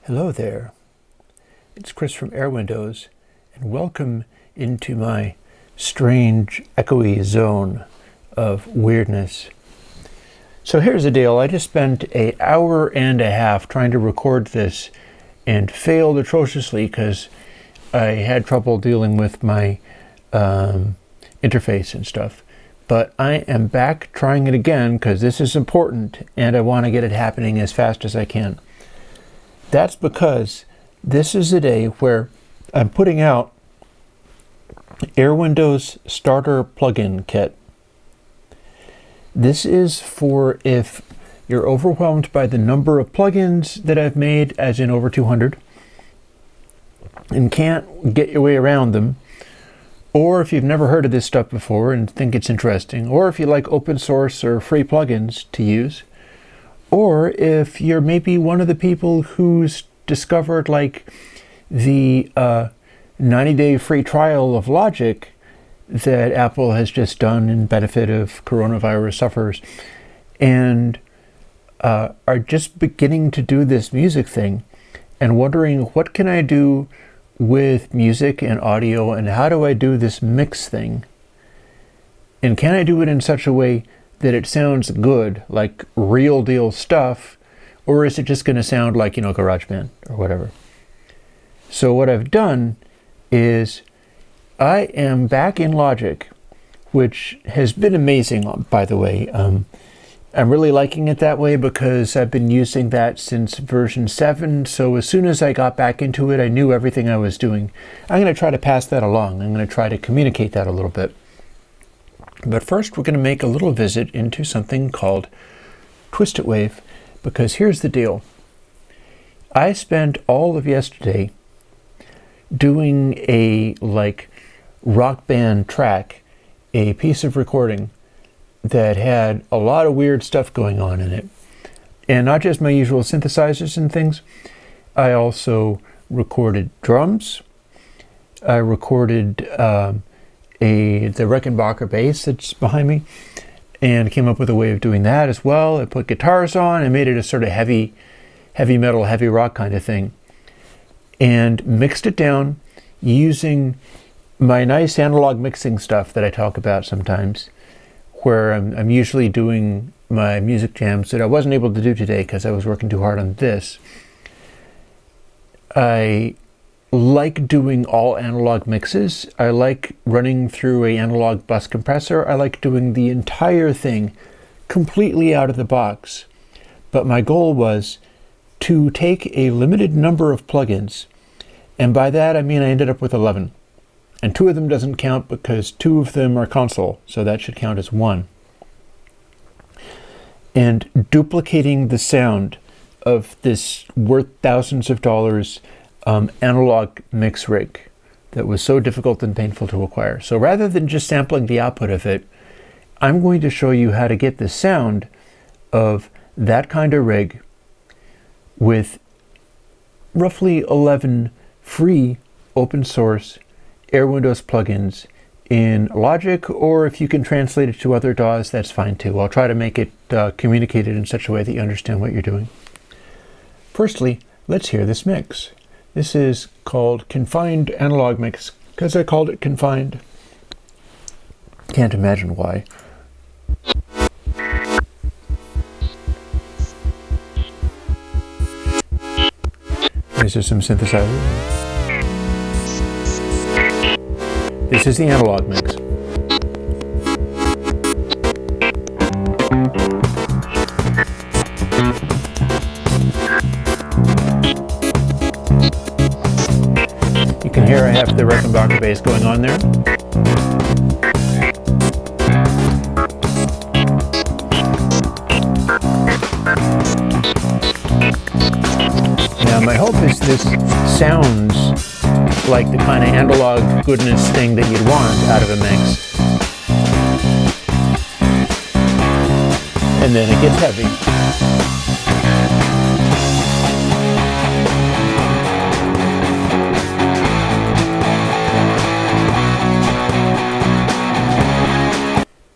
Hello there, it's Chris from Airwindows, and welcome into my strange, echoey zone of weirdness. So here's the deal. I just spent an hour and a half trying to record this and failed atrociously because I had trouble dealing with my interface and stuff. But I am back trying it again because this is important and I want to get it happening as fast as I can. That's because this is a day where I'm putting out Airwindows Starter Plugin Kit. This is for if you're overwhelmed by the number of plugins that I've made, as in over 200, and can't get your way around them, or if you've never heard of this stuff before and think it's interesting, or if you like open source or free plugins to use, or if you're maybe one of the people who's discovered like the 90-day free trial of Logic that Apple has just done in benefit of coronavirus sufferers, and are just beginning to do this music thing and wondering, what can I do with music and audio, and how do I do this mix thing? And can I do it in such a way that it sounds good, like real deal stuff, or is it just going to sound like, GarageBand or whatever? So what I've done is I am back in Logic, which has been amazing, by the way. I'm really liking it that way because I've been using that since version 7. So as soon as I got back into it, I knew everything I was doing. I'm going to try to pass that along. I'm going to try to communicate that a little bit. But first, we're going to make a little visit into something called Twist It Wave, because here's the deal. I spent all of yesterday doing a rock band track, a piece of recording that had a lot of weird stuff going on in it. And not just my usual synthesizers and things. I also recorded drums. I recorded the Rickenbacker bass that's behind me, and came up with a way of doing that as well. I put guitars on and made it a sort of heavy metal, heavy rock kind of thing, and mixed it down using my nice analog mixing stuff that I talk about sometimes, where I'm usually doing my music jams that I wasn't able to do today because I was working too hard on this. I like doing all analog mixes. I like running through an analog bus compressor. I like doing the entire thing completely out of the box. But my goal was to take a limited number of plugins, and by that I mean I ended up with 11. And 2 of them doesn't count because 2 of them are console, so that should count as 1. And duplicating the sound of this worth thousands of dollars analog mix rig that was so difficult and painful to acquire. So rather than just sampling the output of it, I'm going to show you how to get the sound of that kind of rig with roughly 11 free open source Airwindows plugins in Logic, or if you can translate it to other DAWs, that's fine too. I'll try to make it communicated in such a way that you understand what you're doing. Firstly, let's hear this mix. This is called Confined Analog Mix, because I called it Confined. Can't imagine why. These are some synthesizers. This is the analog mix. You can hear I have the Rickenbacker bass going on there. Now my hope is this sounds like the kind of analog goodness thing that you'd want out of a mix. And then it gets heavy.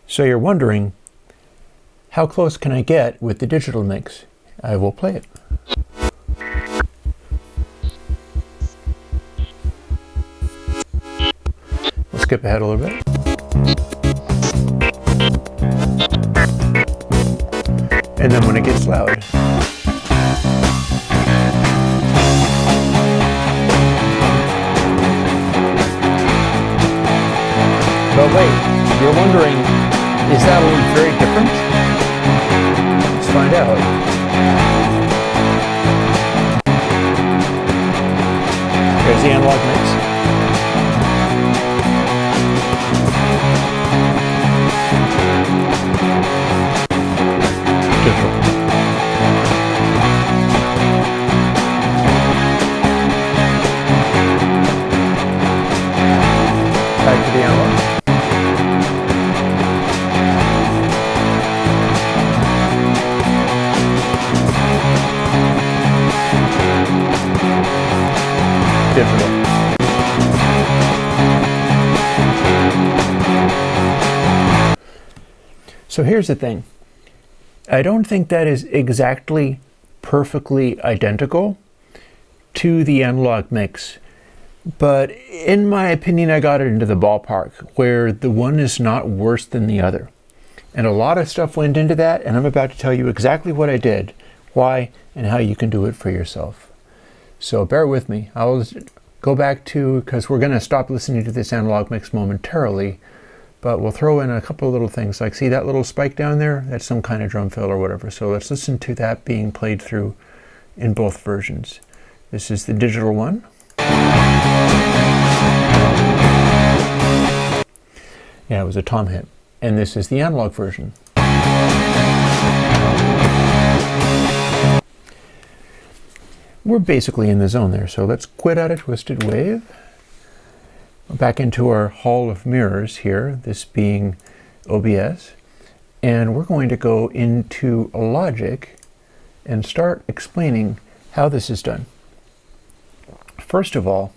So you're wondering, how close can I get with the digital mix? I will play it. skip ahead a little bit. And then when it gets loud. But wait, you're wondering, is that loop very different? Let's find out. There's the analog mix. Digital. Back to the analog. Digital. So here's the thing. I don't think that is exactly perfectly identical to the analog mix, but in my opinion, I got it into the ballpark where the one is not worse than the other. And a lot of stuff went into that, and I'm about to tell you exactly what I did, why, and how you can do it for yourself. So bear with me. I'll go back to, because we're going to stop listening to this analog mix momentarily, but we'll throw in a couple of little things, like see that little spike down there? That's some kind of drum fill or whatever. So let's listen to that being played through in both versions. This is the digital one. Yeah, it was a tom hit. And this is the analog version. We're basically in the zone there, so let's quit out of Twisted Wave. Back into our Hall of Mirrors here, this being OBS, and we're going to go into Logic and start explaining how this is done. First of all,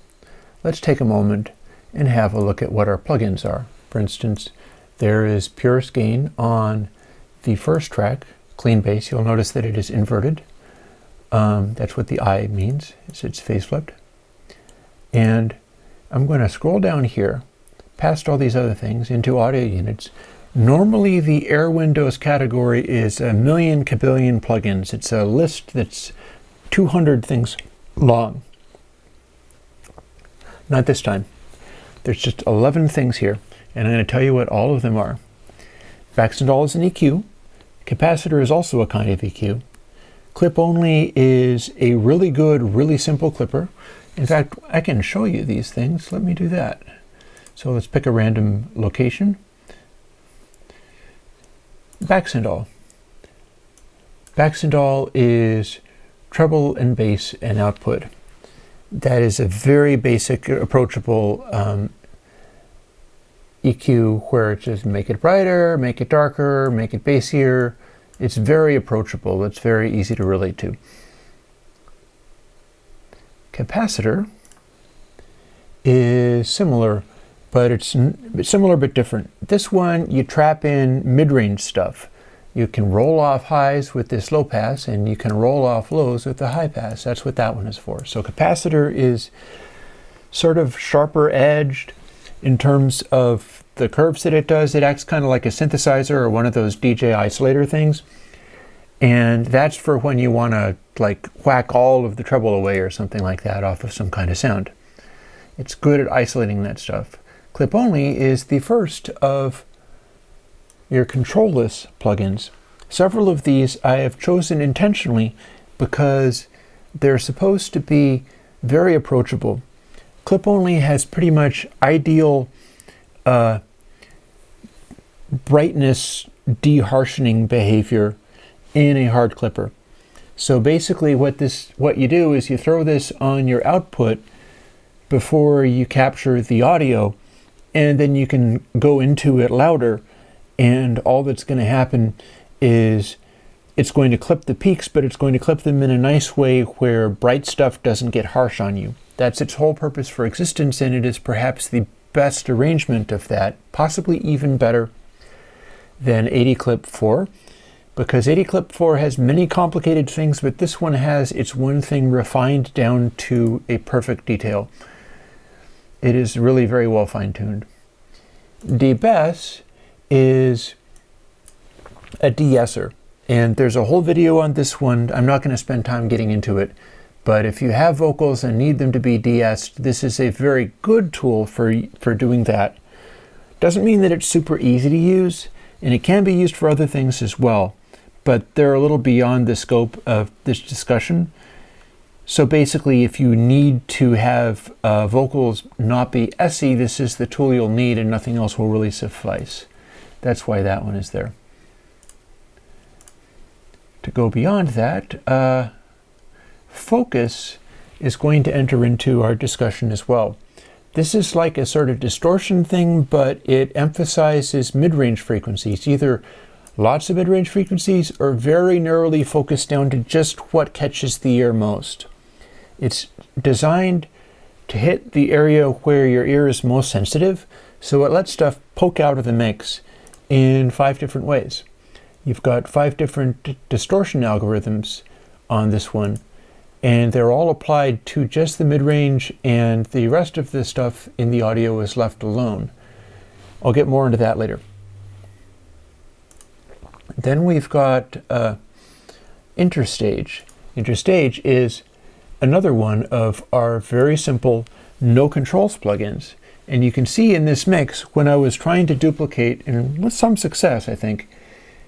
let's take a moment and have a look at what our plugins are. For instance, there is Purest Gain on the first track, Clean Bass. You'll notice that it is inverted. That's what the I means, it's phase flipped. And I'm going to scroll down here, past all these other things, into audio units. Normally the Airwindows category is a million kabillion plugins. It's a list that's 200 things long. Not this time. There's just 11 things here, and I'm going to tell you what all of them are. Baxandall is an EQ. Capacitor is also a kind of EQ. Clip only is a really good, really simple clipper. In fact, I can show you these things. Let me do that. So let's pick a random location. Baxandall. Baxandall is treble and bass and output. That is a very basic, approachable EQ where it's just make it brighter, make it darker, make it bassier. It's very approachable. It's very easy to relate to. Capacitor is similar, but it's similar but different. This one, you trap in mid-range stuff. You can roll off highs with this low pass, and you can roll off lows with the high pass. That's what that one is for. So capacitor is sort of sharper edged in terms of the curves that it does. It acts kind of like a synthesizer or one of those DJ isolator things. And that's for when you want to like whack all of the treble away or something like that off of some kind of sound. It's good at isolating that stuff. Clip only is the first of your controlless plugins. Several of these I have chosen intentionally because they're supposed to be very approachable. Clip only has pretty much ideal brightness deharshening behavior in a hard clipper. So basically what you do is you throw this on your output before you capture the audio, and then you can go into it louder, and all that's going to happen is it's going to clip the peaks, but it's going to clip them in a nice way where bright stuff doesn't get harsh on you. That's its whole purpose for existence, and it is perhaps the best arrangement of that, possibly even better than 80 Clip 4, because 80 Clip 4 has many complicated things, but this one has its one thing refined down to a perfect detail. It is really very well fine-tuned. de-bass is a de-esser, and there's a whole video on this one. I'm not going to spend time getting into it, but if you have vocals and need them to be de-essed, this is a very good tool for doing that. Doesn't mean that it's super easy to use, and it can be used for other things as well, but they're a little beyond the scope of this discussion. So basically, if you need to have vocals not be essy, this is the tool you'll need, and nothing else will really suffice. That's why that one is there. To go beyond that, focus is going to enter into our discussion as well. This is like a sort of distortion thing, but it emphasizes mid-range frequencies, either lots of mid-range frequencies or very narrowly focused down to just what catches the ear most. It's designed to hit the area where your ear is most sensitive, so it lets stuff poke out of the mix in 5 different ways. You've got 5 different distortion algorithms on this one, and they're all applied to just the mid-range, and the rest of the stuff in the audio is left alone. I'll get more into that later. Then we've got interstage. Interstage is another one of our very simple no controls plugins. And you can see in this mix, when I was trying to duplicate, and with some success I think,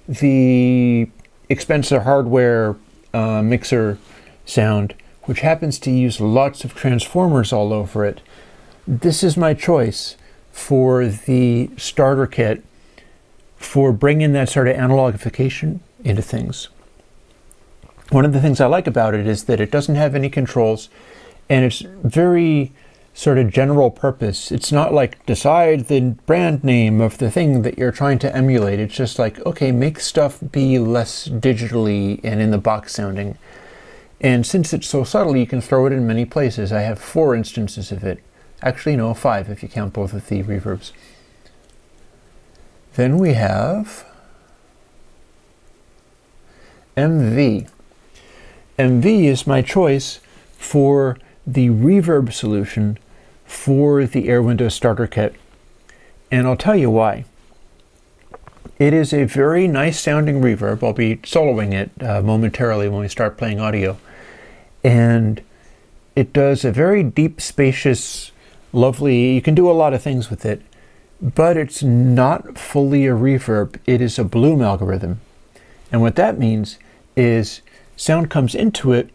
the expensive hardware mixer sound, which happens to use lots of transformers all over it, this is my choice for the starter kit for bringing that sort of analogification into things. One of the things I like about it is that it doesn't have any controls, and it's very sort of general purpose. It's not like decide the brand name of the thing that you're trying to emulate. It's just like, okay, make stuff be less digitally and in the box sounding. And since it's so subtle, you can throw it in many places. I have 4 instances of it. Actually, no, 5 if you count both of the reverbs. Then we have MV. MV is my choice for the reverb solution for the Airwindows Starter Kit. And I'll tell you why. It is a very nice sounding reverb. I'll be soloing it momentarily when we start playing audio. And it does a very deep, spacious, lovely, you can do a lot of things with it, but it's not fully a reverb. It is a bloom algorithm. And what that means is sound comes into it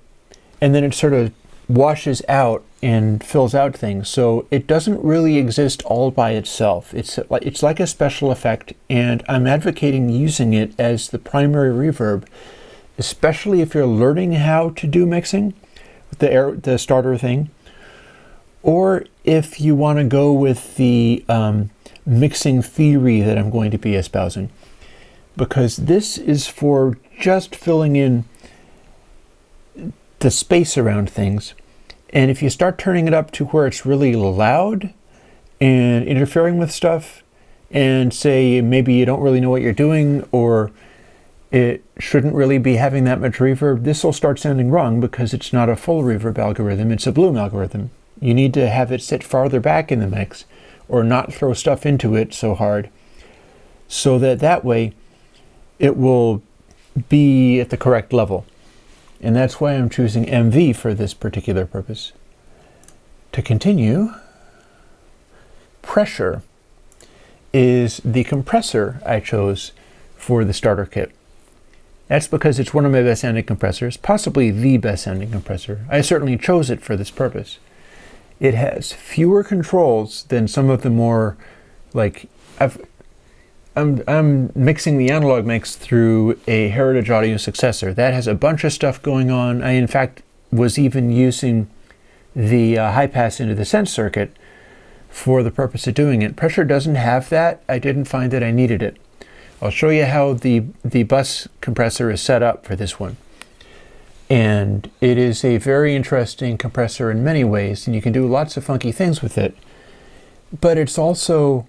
and then it sort of washes out and fills out things. So it doesn't really exist all by itself. It's like a special effect, and I'm advocating using it as the primary reverb, especially if you're learning how to do mixing with the starter thing, or if you want to go with the mixing theory that I'm going to be espousing, because this is for just filling in the space around things. And if you start turning it up to where it's really loud and interfering with stuff, and say maybe you don't really know what you're doing, or it shouldn't really be having that much reverb, this will start sounding wrong because it's not a full reverb algorithm, it's a bloom algorithm. You need to have it sit farther back in the mix or not throw stuff into it so hard, so that way it will be at the correct level. And that's why I'm choosing MV for this particular purpose. To continue, pressure is the compressor I chose for the starter kit. That's because it's one of my best sounding compressors, possibly the best sounding compressor. I certainly chose it for this purpose. It has fewer controls than some of the more, like, I'm mixing the analog mix through a Heritage Audio successor. That has a bunch of stuff going on. I, in fact, was even using the high pass into the sense circuit for the purpose of doing it. Pressure doesn't have that. I didn't find that I needed it. I'll show you how the bus compressor is set up for this one. And it is a very interesting compressor in many ways, and you can do lots of funky things with it. But it's also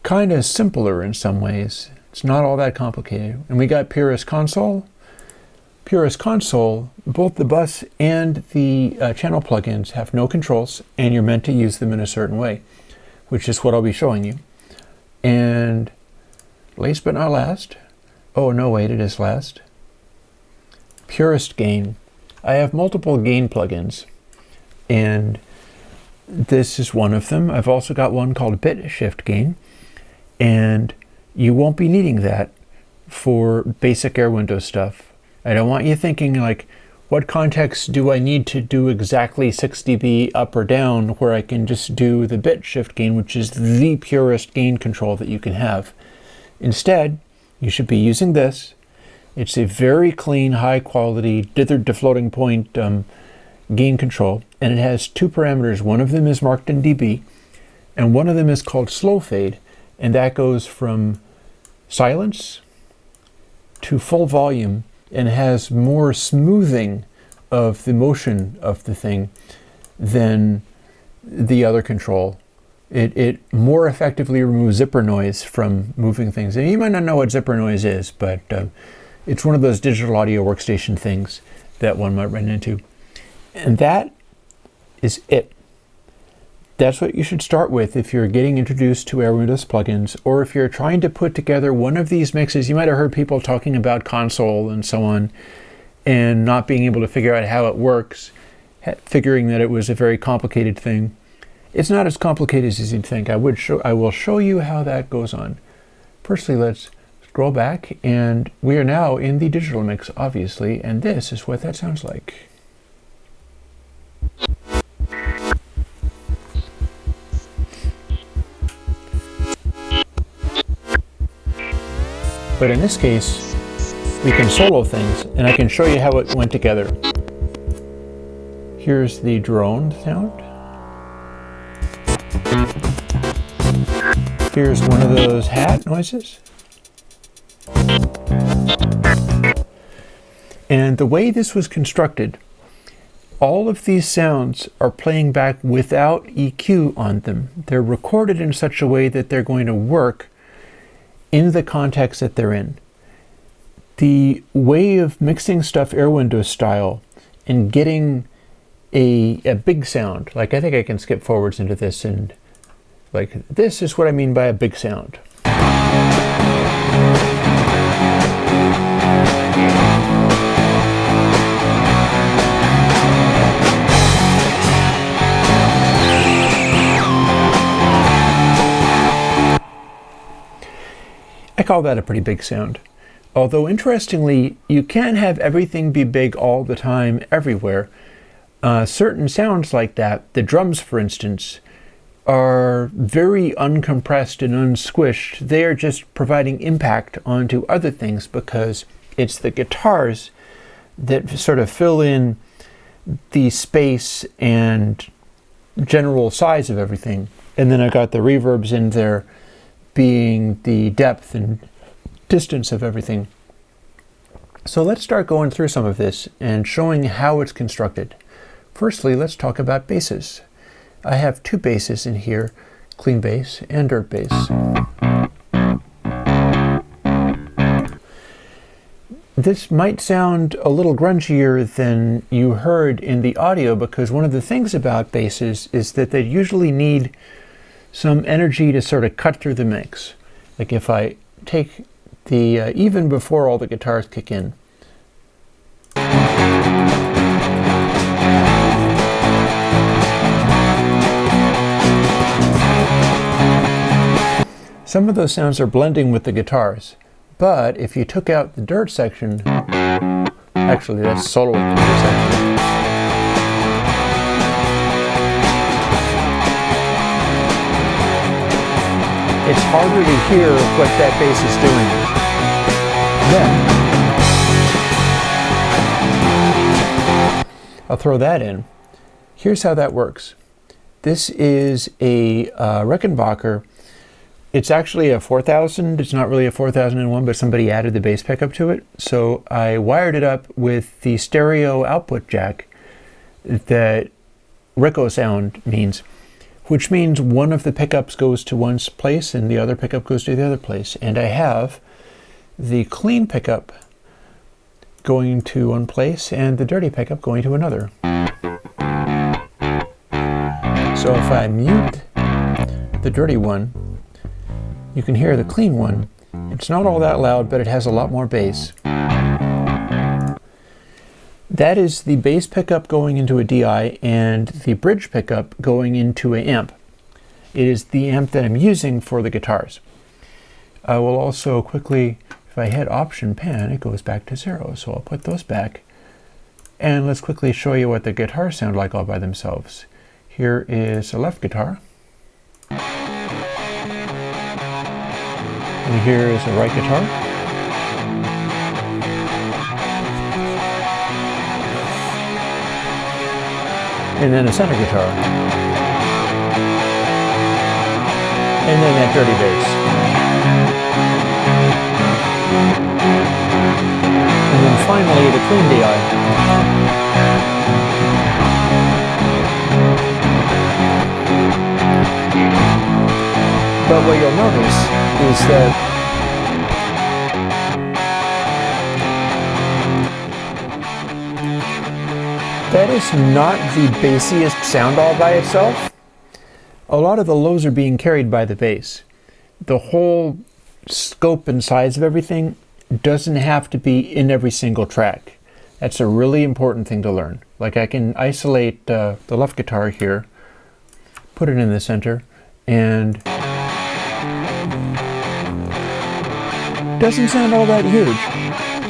kind of simpler in some ways. It's not all that complicated. And we got Purist Console. Purist Console, both the bus and the channel plugins have no controls, and you're meant to use them in a certain way, which is what I'll be showing you. And last but not last, oh no, wait, it is last. Purest gain. I have multiple gain plugins, and this is one of them. I've also got one called Bit Shift Gain, and you won't be needing that for basic Airwindows stuff. I don't want you thinking like, what context do I need to do exactly 6 dB up or down, where I can just do the bit shift gain, which is the purest gain control that you can have. Instead, you should be using this. It's a very clean, high quality, dithered to floating point gain control, and it has two parameters. One of them is marked in dB, and one of them is called slow fade, and that goes from silence to full volume, and has more smoothing of the motion of the thing than the other control. It more effectively removes zipper noise from moving things. And you might not know what zipper noise is, but it's one of those digital audio workstation things that one might run into. And that is it. That's what you should start with if you're getting introduced to Airwindows plugins, or if you're trying to put together one of these mixes. You might have heard people talking about console and so on, and not being able to figure out how it works, figuring that it was a very complicated thing. It's not as complicated as you'd think. I will show you how that goes on. Firstly, let's scroll back, and we are now in the digital mix, obviously, and this is what that sounds like. But in this case, we can solo things, and I can show you how it went together. Here's the drone sound. Here's one of those hat noises. And the way this was constructed, all of these sounds are playing back without EQ on them. They're recorded in such a way that they're going to work in the context that they're in. The way of mixing stuff Airwindows style and getting a big sound, like I think I can skip forwards into this, and like this is what I mean by a big sound. I call that a pretty big sound. Although interestingly, you can't have everything be big all the time everywhere. Certain sounds like that, the drums for instance, are very uncompressed and unsquished. They are just providing impact onto other things because it's the guitars that sort of fill in the space and general size of everything. And then I got the reverbs in there being the depth and distance of everything. So let's start going through some of this and showing how it's constructed. Firstly, let's talk about basses. I have two basses in here, clean bass and dirt bass. This might sound a little grungier than you heard in the audio, because one of the things about basses is that they usually need some energy to sort of cut through the mix. Like if I take the, even before all the guitars kick in. Some of those sounds are blending with the guitars, but if you took out the dirt section, actually that's solo with the dirt section. It's harder to hear what that bass is doing. Then, I'll throw that in. Here's how that works. This is a Rickenbacker. It's actually a 4000. It's not really a 4001, but somebody added the bass pickup to it. So I wired it up with the stereo output jack that Rico sound means, which means one of the pickups goes to one place and the other pickup goes to the other place. And I have the clean pickup going to one place and the dirty pickup going to another. So if I mute the dirty one, You can hear the clean one. It's not all that loud, but it has a lot more bass. That is the bass pickup going into a DI and the bridge pickup going into an amp. It is the amp that I'm using for the guitars. I will also quickly, if I hit Option Pan, it goes back to 0. So I'll put those back. And let's quickly show you what the guitars sound like all by themselves. Here is a left guitar. And here is a right guitar. And then a center guitar. And then that dirty bass. And then finally the clean DI. But what you'll notice is that that is not the bassiest sound all by itself. A lot of the lows are being carried by the bass. The whole scope and size of everything doesn't have to be in every single track. That's a really important thing to learn. Like I can isolate the left guitar here, put it in the center, and doesn't sound all that huge.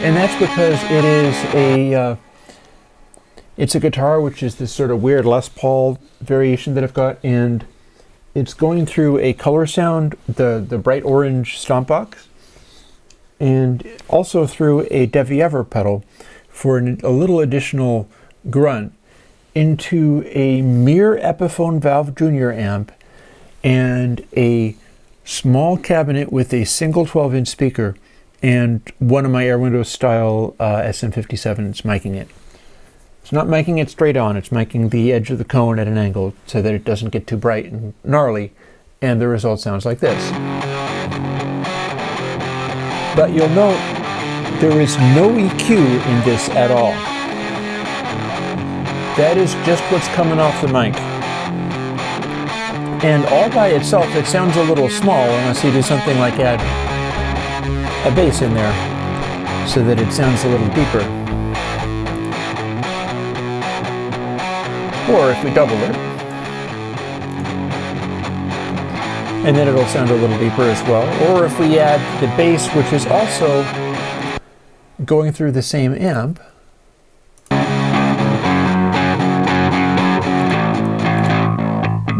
And that's because it is it's a guitar which is this sort of weird Les Paul variation that I've got, and it's going through a color sound, the bright orange stomp box, and also through a Devi Ever pedal for a little additional grunt into a Mir Epiphone Valve Junior amp and a small cabinet with a single 12-inch speaker and one of my Airwindows style SM57s miking it. It's not miking it straight on, it's miking the edge of the cone at an angle so that it doesn't get too bright and gnarly, and the result sounds like this. But you'll note there is no EQ in this at all. That is just what's coming off the mic. And all by itself it sounds a little small unless you do something like add a bass in there so that it sounds a little deeper. Or if we double it, and then it'll sound a little deeper as well. Or if we add the bass, which is also going through the same amp,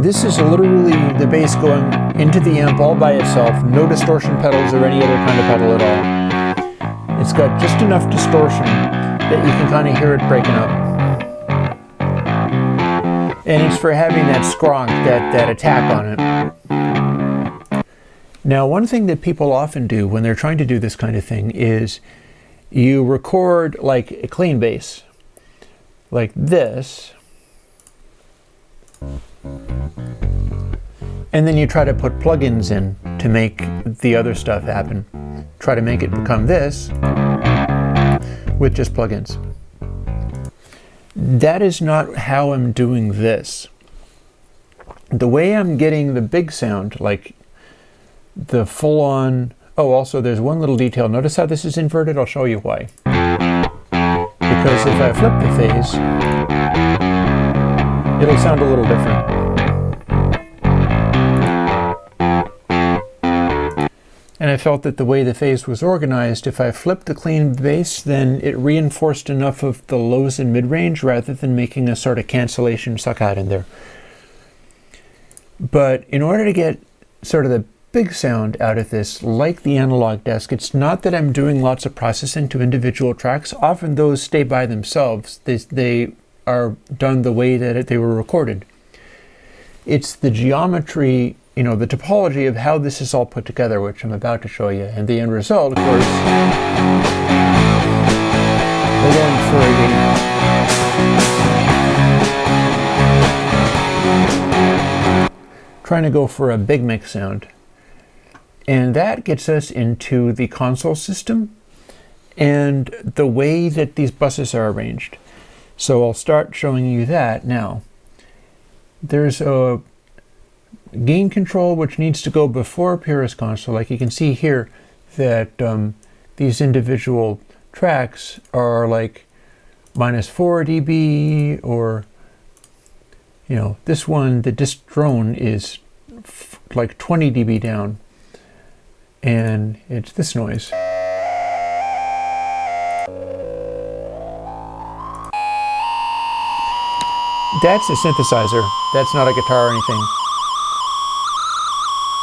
this is literally the bass going into the amp all by itself, no distortion pedals or any other kind of pedal at all. It's got just enough distortion that you can kind of hear it breaking up. And it's for having that skronk, that attack on it. Now, one thing that people often do when they're trying to do this kind of thing is you record like a clean bass, like this, and then you try to put plugins in to make the other stuff happen. Try to make it become this with just plugins. That is not how I'm doing this. The way I'm getting the big sound, like the full-on... Oh, also there's one little detail. Notice how this is inverted? I'll show you why. Because if I flip the phase, it'll sound a little different. And I felt that the way the phase was organized, if I flipped the clean bass, then it reinforced enough of the lows and mid-range rather than making a sort of cancellation suck out in there. But in order to get sort of the big sound out of this, like the analog desk, it's not that I'm doing lots of processing to individual tracks. Often those stay by themselves. They are done the way that they were recorded. It's the geometry, you know, the topology of how this is all put together, which I'm about to show you. And the end result, of course, we're going for trying to go for a big mix sound. And that gets us into the console system and the way that these buses are arranged. So I'll start showing you that now. There's a gain control, which needs to go before Purist Console. Like you can see here that these individual tracks are like -4 dB, or you know, this one, the disc drone, is like 20 dB down, and it's this noise. That's a synthesizer. That's not a guitar or anything.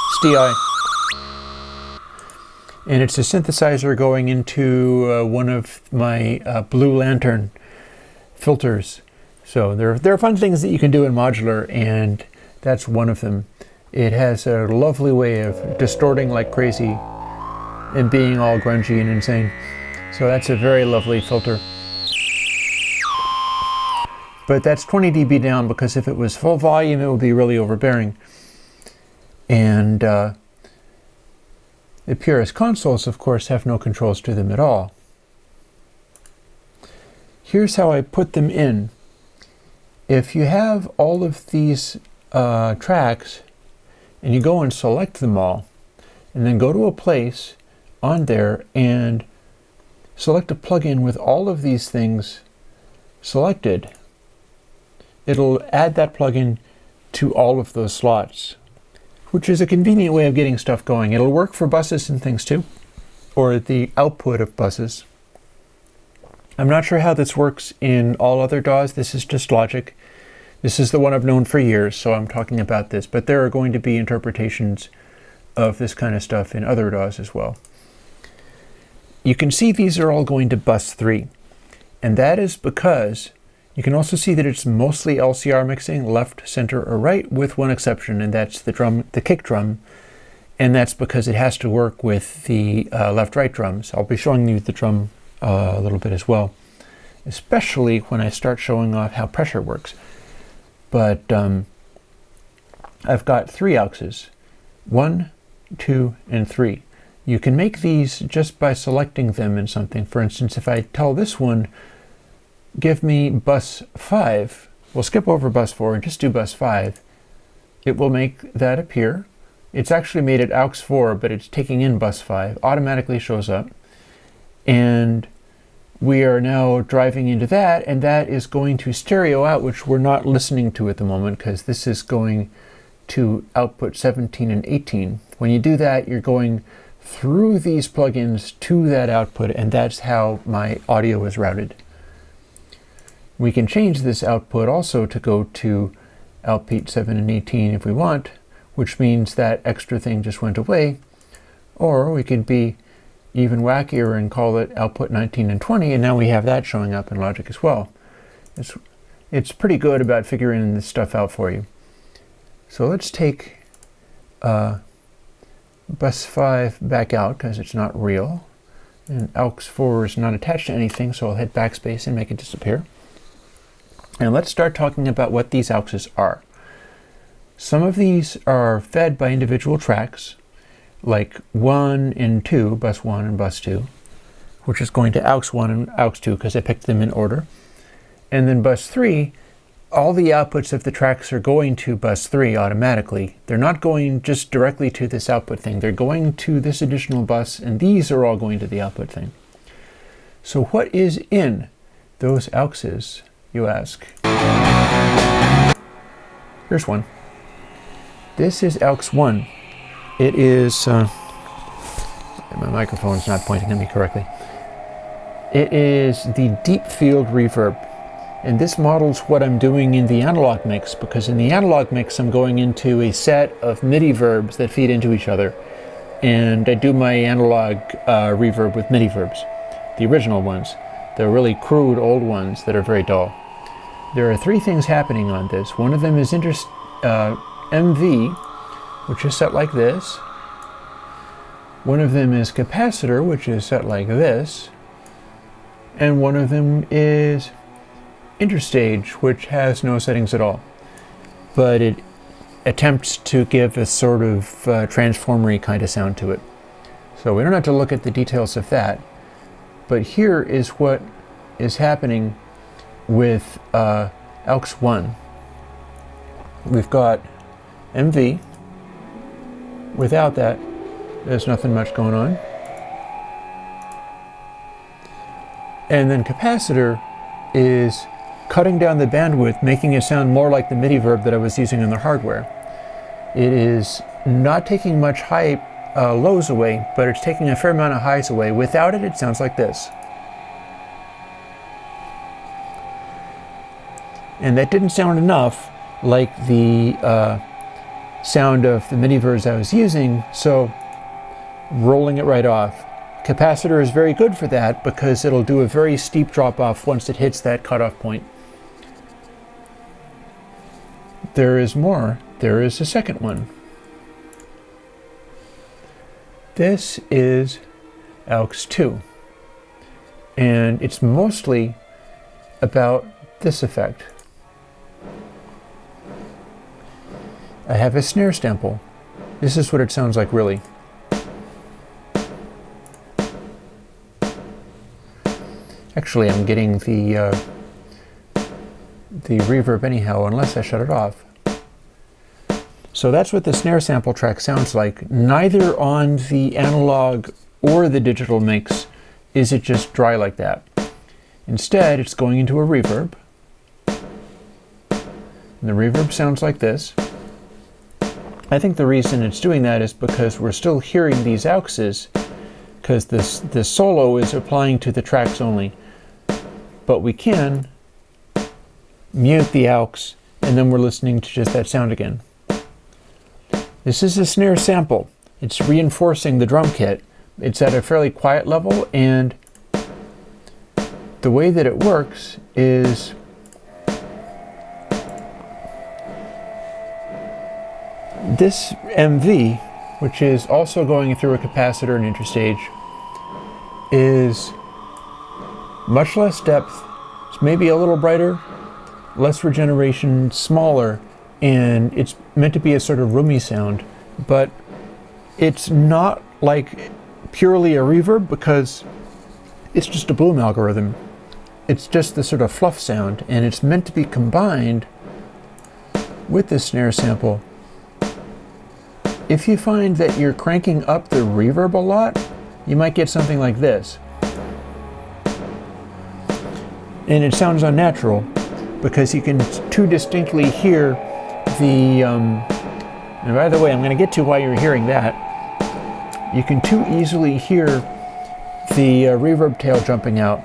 It's DI. And it's a synthesizer going into one of my Blue Lantern filters. So there are fun things that you can do in modular, and that's one of them. It has a lovely way of distorting like crazy and being all grungy and insane. So that's a very lovely filter. But that's 20 dB down, because if it was full volume, it would be really overbearing. And the Purist consoles, of course, have no controls to them at all. Here's how I put them in. If you have all of these tracks, and you go and select them all, and then go to a place on there and select a plugin with all of these things selected, it'll add that plugin to all of those slots, which is a convenient way of getting stuff going. It'll work for buses and things too, or the output of buses. I'm not sure how this works in all other DAWs. This is just Logic. This is the one I've known for years, so I'm talking about this, but there are going to be interpretations of this kind of stuff in other DAWs as well. You can see these are all going to bus 3, and that is because you can also see that it's mostly LCR mixing, left, center, or right, with one exception, and that's the kick drum, and that's because it has to work with the left-right drums. I'll be showing you the drum a little bit as well, especially when I start showing off how pressure works. But I've got 3 AUXes, 1, 2, and 3. You can make these just by selecting them in something. For instance, if I tell this one, give me bus 5, we'll skip over bus 4 and just do bus 5, it will make that appear. It's actually made it AUX 4, but it's taking in bus 5, automatically shows up, and we are now driving into that, and that is going to stereo out, which we're not listening to at the moment because this is going to output 17 and 18. When you do that, you're going through these plugins to that output, and that's how my audio is routed. We can change this output also to go to output 7 and 18 if we want, which means that extra thing just went away. Or we could be even wackier and call it output 19 and 20, and now we have that showing up in Logic as well. It's pretty good about figuring this stuff out for you. So let's take bus 5 back out because it's not real. And AUX 4 is not attached to anything, so I'll hit backspace and make it disappear. And let's start talking about what these AUXes are. Some of these are fed by individual tracks, like 1 and 2, bus 1 and bus 2, which is going to AUX 1 and AUX 2 because I picked them in order. And then bus 3, all the outputs of the tracks are going to bus 3 automatically. They're not going just directly to this output thing. They're going to this additional bus, and these are all going to the output thing. So what is in those AUXes, you ask? Here's one. This is AUX 1. It is, my microphone's not pointing at me correctly. It is the deep field reverb. And this models what I'm doing in the analog mix, because in the analog mix I'm going into a set of MIDI verbs that feed into each other. And I do my analog reverb with MIDI verbs, the original ones. They're really crude old ones that are very dull. There are 3 things happening on this. One of them is MV, which is set like this. One of them is capacitor, which is set like this. And one of them is interstage, which has no settings at all. But it attempts to give a sort of transformery kind of sound to it. So we don't have to look at the details of that. But here is what is happening with AUX 1. We've got MV, Without that, there's nothing much going on. And then capacitor is cutting down the bandwidth, making it sound more like the MIDI verb that I was using in the hardware. It is not taking much high lows away, but it's taking a fair amount of highs away. Without it, it sounds like this. And that didn't sound enough like the sound of the MIDI verbs I was using, so rolling it right off. Capacitor is very good for that because it'll do a very steep drop off once it hits that cutoff point. There is more. There is a second one. This is AUX 2, and it's mostly about this effect. I have a snare sample. This is what it sounds like really. Actually, I'm getting the reverb anyhow, unless I shut it off. So that's what the snare sample track sounds like. Neither on the analog or the digital mix is it just dry like that. Instead, it's going into a reverb. And the reverb sounds like this. I think the reason it's doing that is because we're still hearing these AUXs, because this solo is applying to the tracks only. But we can mute the AUX, and then we're listening to just that sound again. This is a snare sample. It's reinforcing the drum kit. It's at a fairly quiet level, and the way that it works is this MV, which is also going through a capacitor and interstage, is much less depth. It's maybe a little brighter, less regeneration, smaller, and it's meant to be a sort of roomy sound, but it's not like purely a reverb because it's just a Bloom algorithm. It's just the sort of fluff sound, and it's meant to be combined with the snare sample. If you find that you're cranking up the reverb a lot, you might get something like this. And it sounds unnatural because you can too distinctly hear the, and by the way, I'm going to get to why you're hearing that. You can too easily hear the reverb tail jumping out.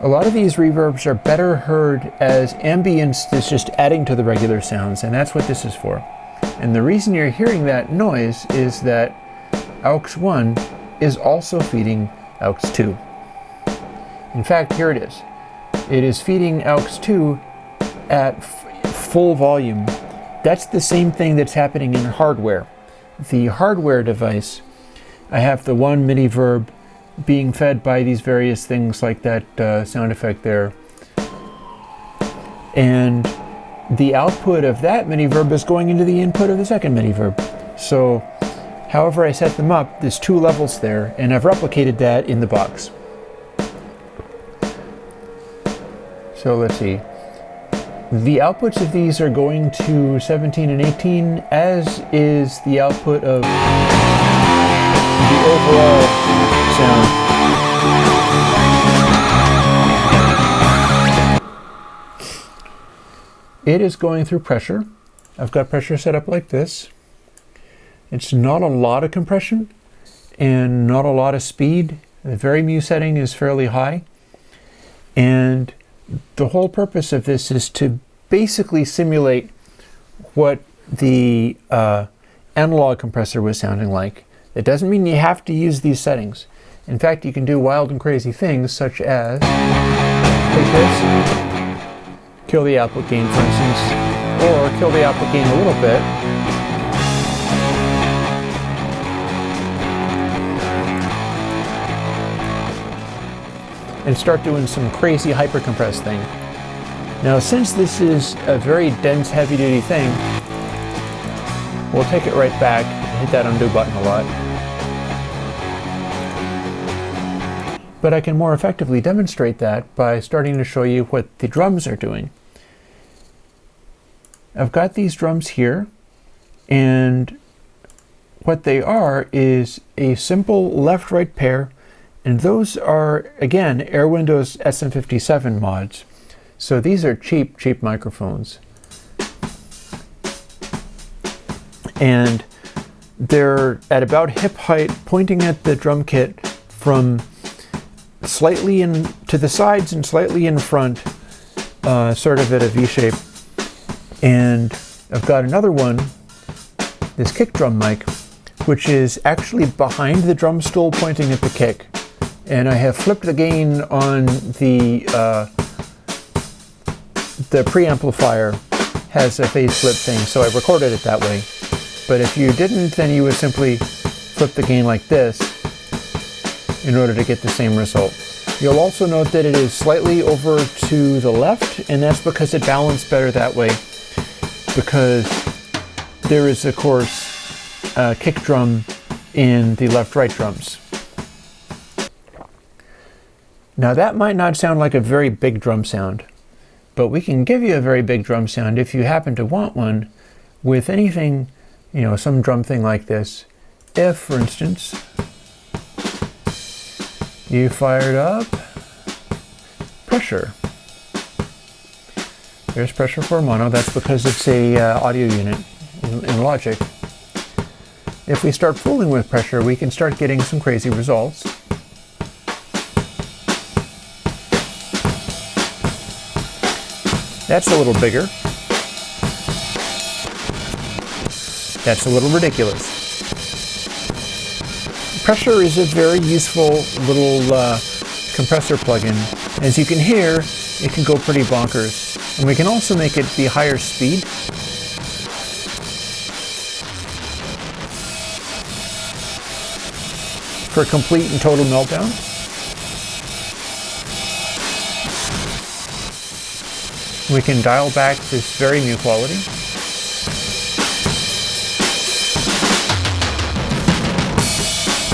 A lot of these reverbs are better heard as ambience that's just adding to the regular sounds, and that's what this is for. And the reason you're hearing that noise is that AUX 1 is also feeding AUX 2. In fact, here it is. It is feeding AUX 2 at full volume. That's the same thing that's happening in hardware. The hardware device, I have the one MIDI verb being fed by these various things like that sound effect there. And the output of that MIDI verb is going into the input of the second MIDI verb. So however I set them up, there's two levels there, and I've replicated that in the box. So let's see. The outputs of these are going to 17 and 18, as is the output of the overall sound. It is going through pressure. I've got pressure set up like this. It's not a lot of compression and not a lot of speed. The very setting is fairly high. And the whole purpose of this is to basically simulate what the analog compressor was sounding like. It doesn't mean you have to use these settings. In fact, you can do wild and crazy things such as take this, kill the output gain for instance, or kill the output gain a little bit, and start doing some crazy hyper-compressed thing. Now, since this is a very dense, heavy-duty thing, we'll take it right back and hit that undo button a lot. But I can more effectively demonstrate that by starting to show you what the drums are doing. I've got these drums here, and what they are is a simple left-right pair, and those are, again, Airwindows SM57 mods. So these are cheap microphones. And they're at about hip height, pointing at the drum kit from slightly in to the sides and slightly in front, sort of at a V shape. And I've got another one, this kick drum mic, which is actually behind the drum stool pointing at the kick. And I have flipped the gain on the preamplifier has a phase flip thing, so I recorded it that way. But if you didn't, then you would simply flip the gain like this in order to get the same result. You'll also note that it is slightly over to the left, and that's because it balanced better that way, because there is, of course, a kick drum in the left-right drums. Now that might not sound like a very big drum sound, but we can give you a very big drum sound if you happen to want one with anything, you know, some drum thing like this. If, for instance, you fired up pressure. There's pressure for mono. That's because it's a audio unit in Logic. If we start fooling with pressure, we can start getting some crazy results. That's a little bigger. That's a little ridiculous. Pressure is a very useful little compressor plugin. As you can hear, it can go pretty bonkers. And we can also make it be higher speed. For complete and total meltdown. We can dial back this very new quality.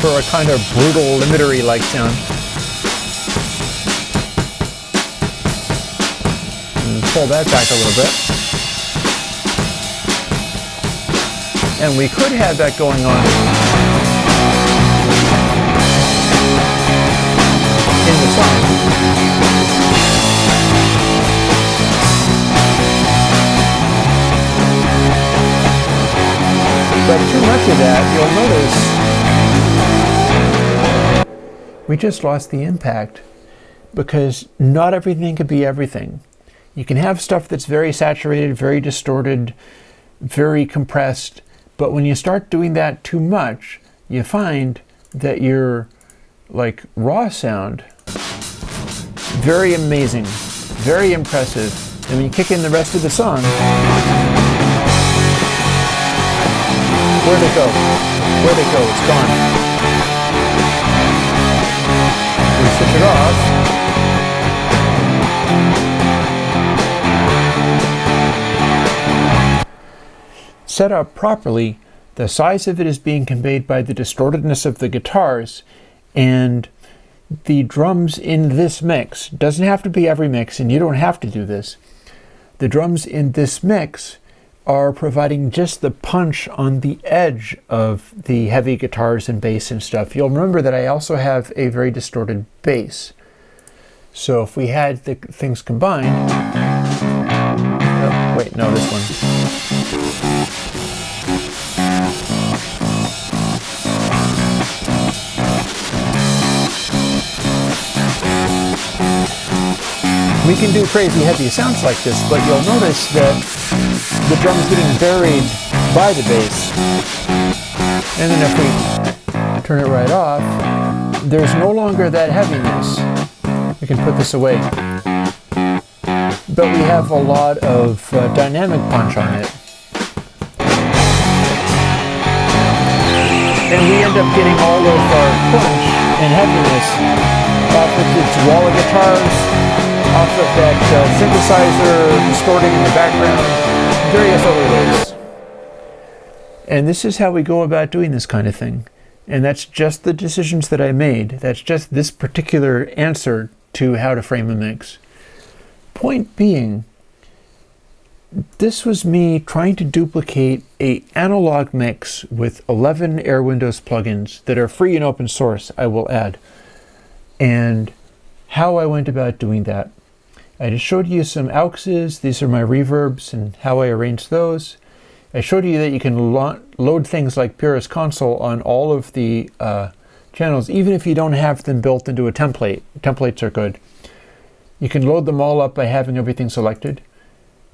For a kind of brutal limitery-like sound. And pull that back a little bit. And we could have that going on in the song. But too much of that, you'll notice we just lost the impact, because not everything could be everything. You can have stuff that's very saturated, very distorted, very compressed, but when you start doing that too much, you find that your raw sound, very amazing, very impressive, and when you kick in the rest of the song, where'd it go? Where'd it go? It's gone. We switch it off. Set up properly, the size of it is being conveyed by the distortedness of the guitars, and the drums in this mix, doesn't have to be every mix, and you don't have to do this. The drums in this mix are providing just the punch on the edge of the heavy guitars and bass and stuff. You'll remember that I also have a very distorted bass. So if we had the things combined... Oh, wait, no, this one. We can do crazy heavy sounds like this, but you'll notice that the drum's getting buried by the bass. And then if we turn it right off, there's no longer that heaviness. We can put this away. But we have a lot of dynamic punch on it. And we end up getting all of our punch and heaviness off of its wall of guitars, off of that synthesizer distorting in the background, various other ways. And this is how we go about doing this kind of thing. And that's just the decisions that I made. That's just this particular answer to how to frame a mix. Point being, This was me trying to duplicate an analog mix with 11 Airwindows plugins that are free and open source, I will add. And how I went about doing that. I just showed you some auxes. These are my reverbs and how I arranged those. I showed you that you can load things like Purist Console on all of the channels, even if you don't have them built into a template. Templates are good. You can load them all up by having everything selected.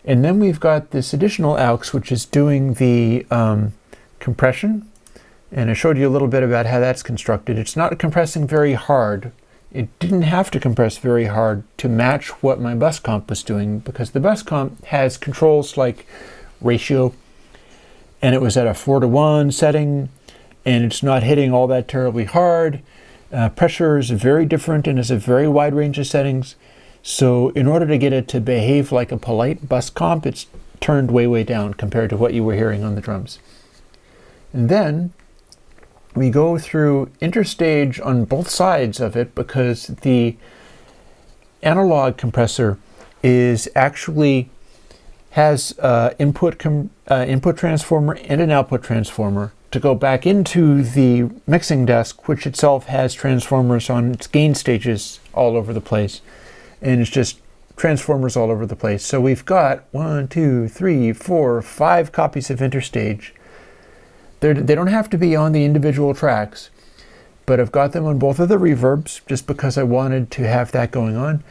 And then we've got this additional aux, which is doing the compression. And I showed you a little bit about how that's constructed. It's not compressing very hard. It didn't have to compress very hard to match what my bus comp was doing, because the bus comp has controls like ratio, and it was at a 4:1 setting, and it's not hitting all that terribly hard. Pressure is very different and has a very wide range of settings. So in order to get it to behave like a polite bus comp, it's turned way, way down compared to what you were hearing on the drums. And then we go through interstage on both sides of it, because the analog compressor is actually has input transformer and an output transformer to go back into the mixing desk, which itself has transformers on its gain stages all over the place. And it's just transformers all over the place. So we've got 1, 2, 3, 4, 5 copies of interstage. They don't have to be on the individual tracks, but I've got them on both of the reverbs just because I wanted to have that going on.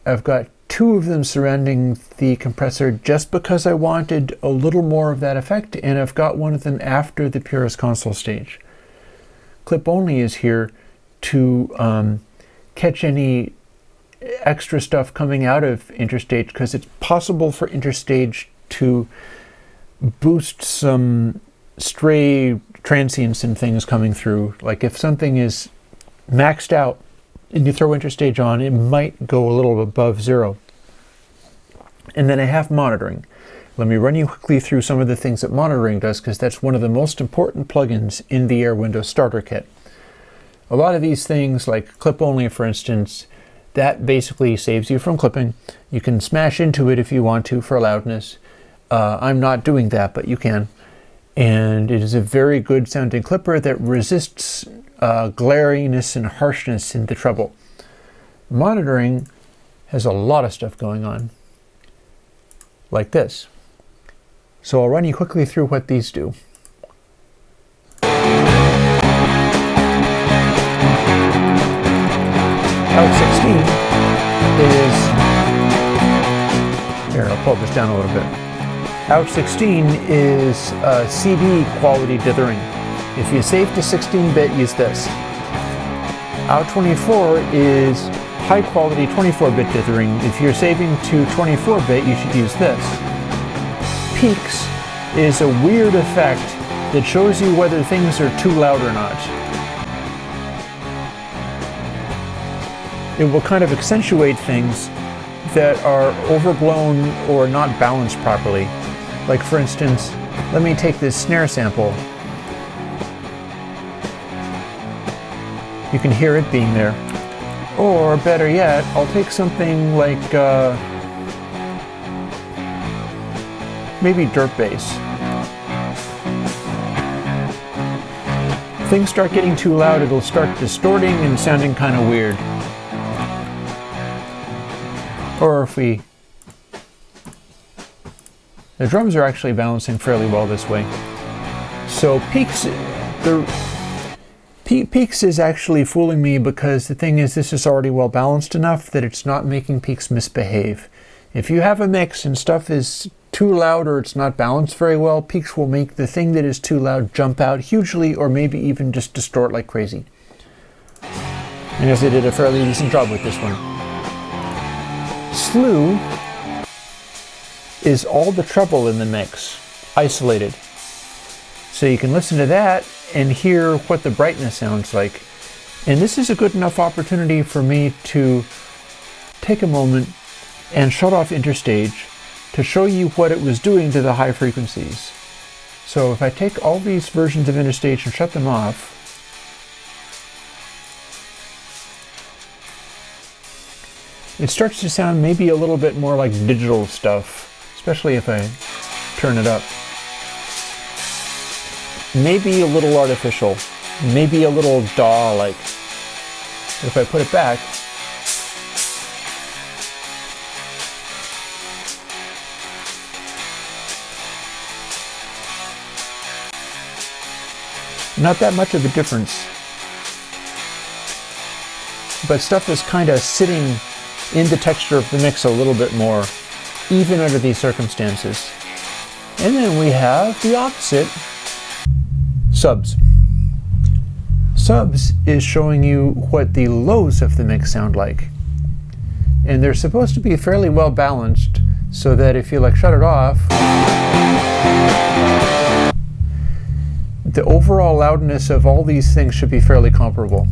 I've got 2 of them surrounding the compressor just because I wanted a little more of that effect, and I've got one of them after the Purist Console stage. Clip Only is here to catch any extra stuff coming out of interstage, because it's possible for interstage to boost some stray transients and things coming through. Like if something is maxed out and you throw interstage on, it might go a little above 0. And then I have monitoring. Let me run you quickly through some of the things that monitoring does, because that's one of the most important plugins in the Airwindows Starter Kit. A lot of these things, like Clip Only for instance, that basically saves you from clipping. You can smash into it if you want to for loudness. I'm not doing that, but you can. And it is a very good sounding clipper that resists glariness and harshness in the treble. Monitoring has a lot of stuff going on, like this. So I'll run you quickly through what these do. Out 16 is, here, I'll pull this down a little bit. Out 16 is CD quality dithering. If you save to 16-bit, use this. Out 24 is high quality 24-bit dithering. If you're saving to 24-bit, you should use this. Peaks is a weird effect that shows you whether things are too loud or not. It will kind of accentuate things that are overblown or not balanced properly. Like for instance, let me take this snare sample. You can hear it being there. Or better yet, I'll take something like maybe dirt bass. If things start getting too loud, it'll start distorting and sounding kind of weird. Or if the drums are actually balancing fairly well this way. So peaks is actually fooling me, because the thing is, this is already well balanced enough that it's not making peaks misbehave. If you have a mix and stuff is too loud or it's not balanced very well, peaks will make the thing that is too loud jump out hugely, or maybe even just distort like crazy. And as I did a fairly decent job with this one. Slew is all the treble in the mix, isolated. So you can listen to that and hear what the brightness sounds like. And this is a good enough opportunity for me to take a moment and shut off interstage to show you what it was doing to the high frequencies. So if I take all these versions of interstage and shut them off, it starts to sound maybe a little bit more like digital stuff. especially if I turn it up. Maybe a little artificial, maybe a little DAW-like. If I put it back, not that much of a difference, but stuff is kind of sitting in the texture of the mix a little bit more, even under these circumstances. And then we have the opposite, subs. Subs is showing you what the lows of the mix sound like. And they're supposed to be fairly well balanced so that if you like shut it off, the overall loudness of all these things should be fairly comparable.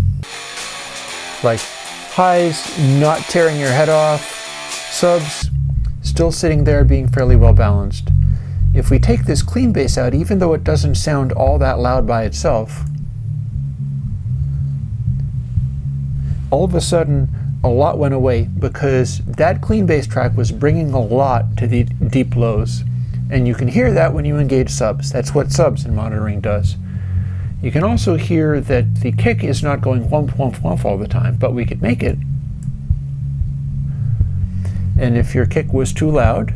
Like highs not tearing your head off, subs still sitting there being fairly well balanced. If we take this clean bass out, even though it doesn't sound all that loud by itself, all of a sudden a lot went away because that clean bass track was bringing a lot to the deep lows. And you can hear that when you engage subs. That's what subs in monitoring does. You can also hear that the kick is not going whump, whump, whump all the time, but we could make it. And if your kick was too loud,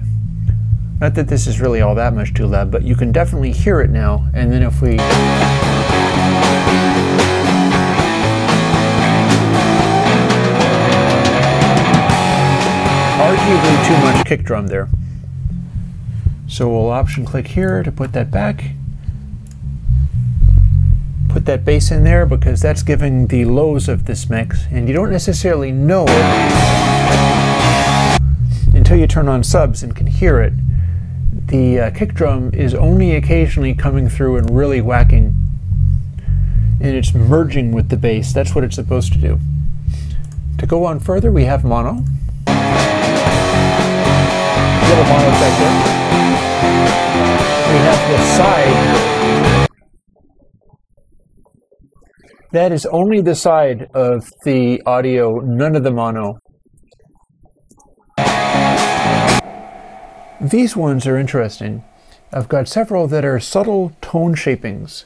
not that this is really all that much too loud, but you can definitely hear it now. And then if we arguably too much kick drum there. So we'll option click here to put that back. Put that bass in there because that's giving the lows of this mix, and you don't necessarily know it until you turn on subs and can hear it. The kick drum is only occasionally coming through and really whacking, and it's merging with the bass. That's what it's supposed to do. To go on further, we have mono. Little mono effect there. We have the side. That is only the side of the audio, none of the mono. These ones are interesting. I've got several that are subtle tone shapings.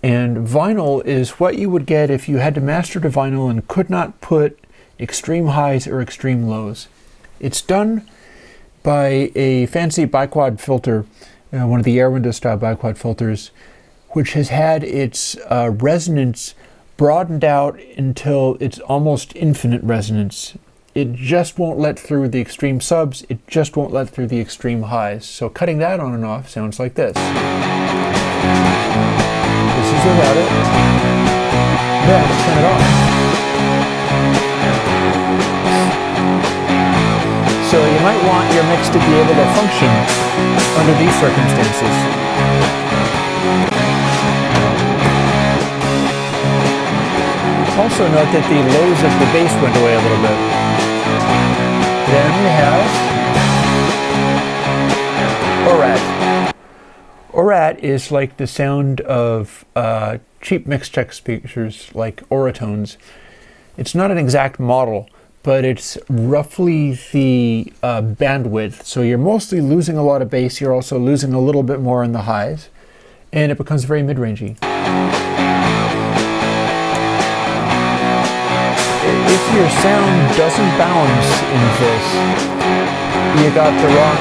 And vinyl is what you would get if you had to master to vinyl and could not put extreme highs or extreme lows. It's done by a fancy biquad filter, one of the Airwindows style biquad filters, which has had its resonance broadened out until it's almost infinite resonance. It just won't let through the extreme subs, it just won't let through the extreme highs. So cutting that on and off sounds like this. This is without it. Then turn it off. So you might want your mix to be able to function under these circumstances. Also note that the lows of the bass went away a little bit. Then we have ORAT. ORAT is like the sound of cheap mix check speakers like Oratones. It's not an exact model, but it's roughly the bandwidth. So you're mostly losing a lot of bass, you're also losing a little bit more in the highs, and it becomes very mid-rangey. If your sound doesn't balance in this, you got the wrong,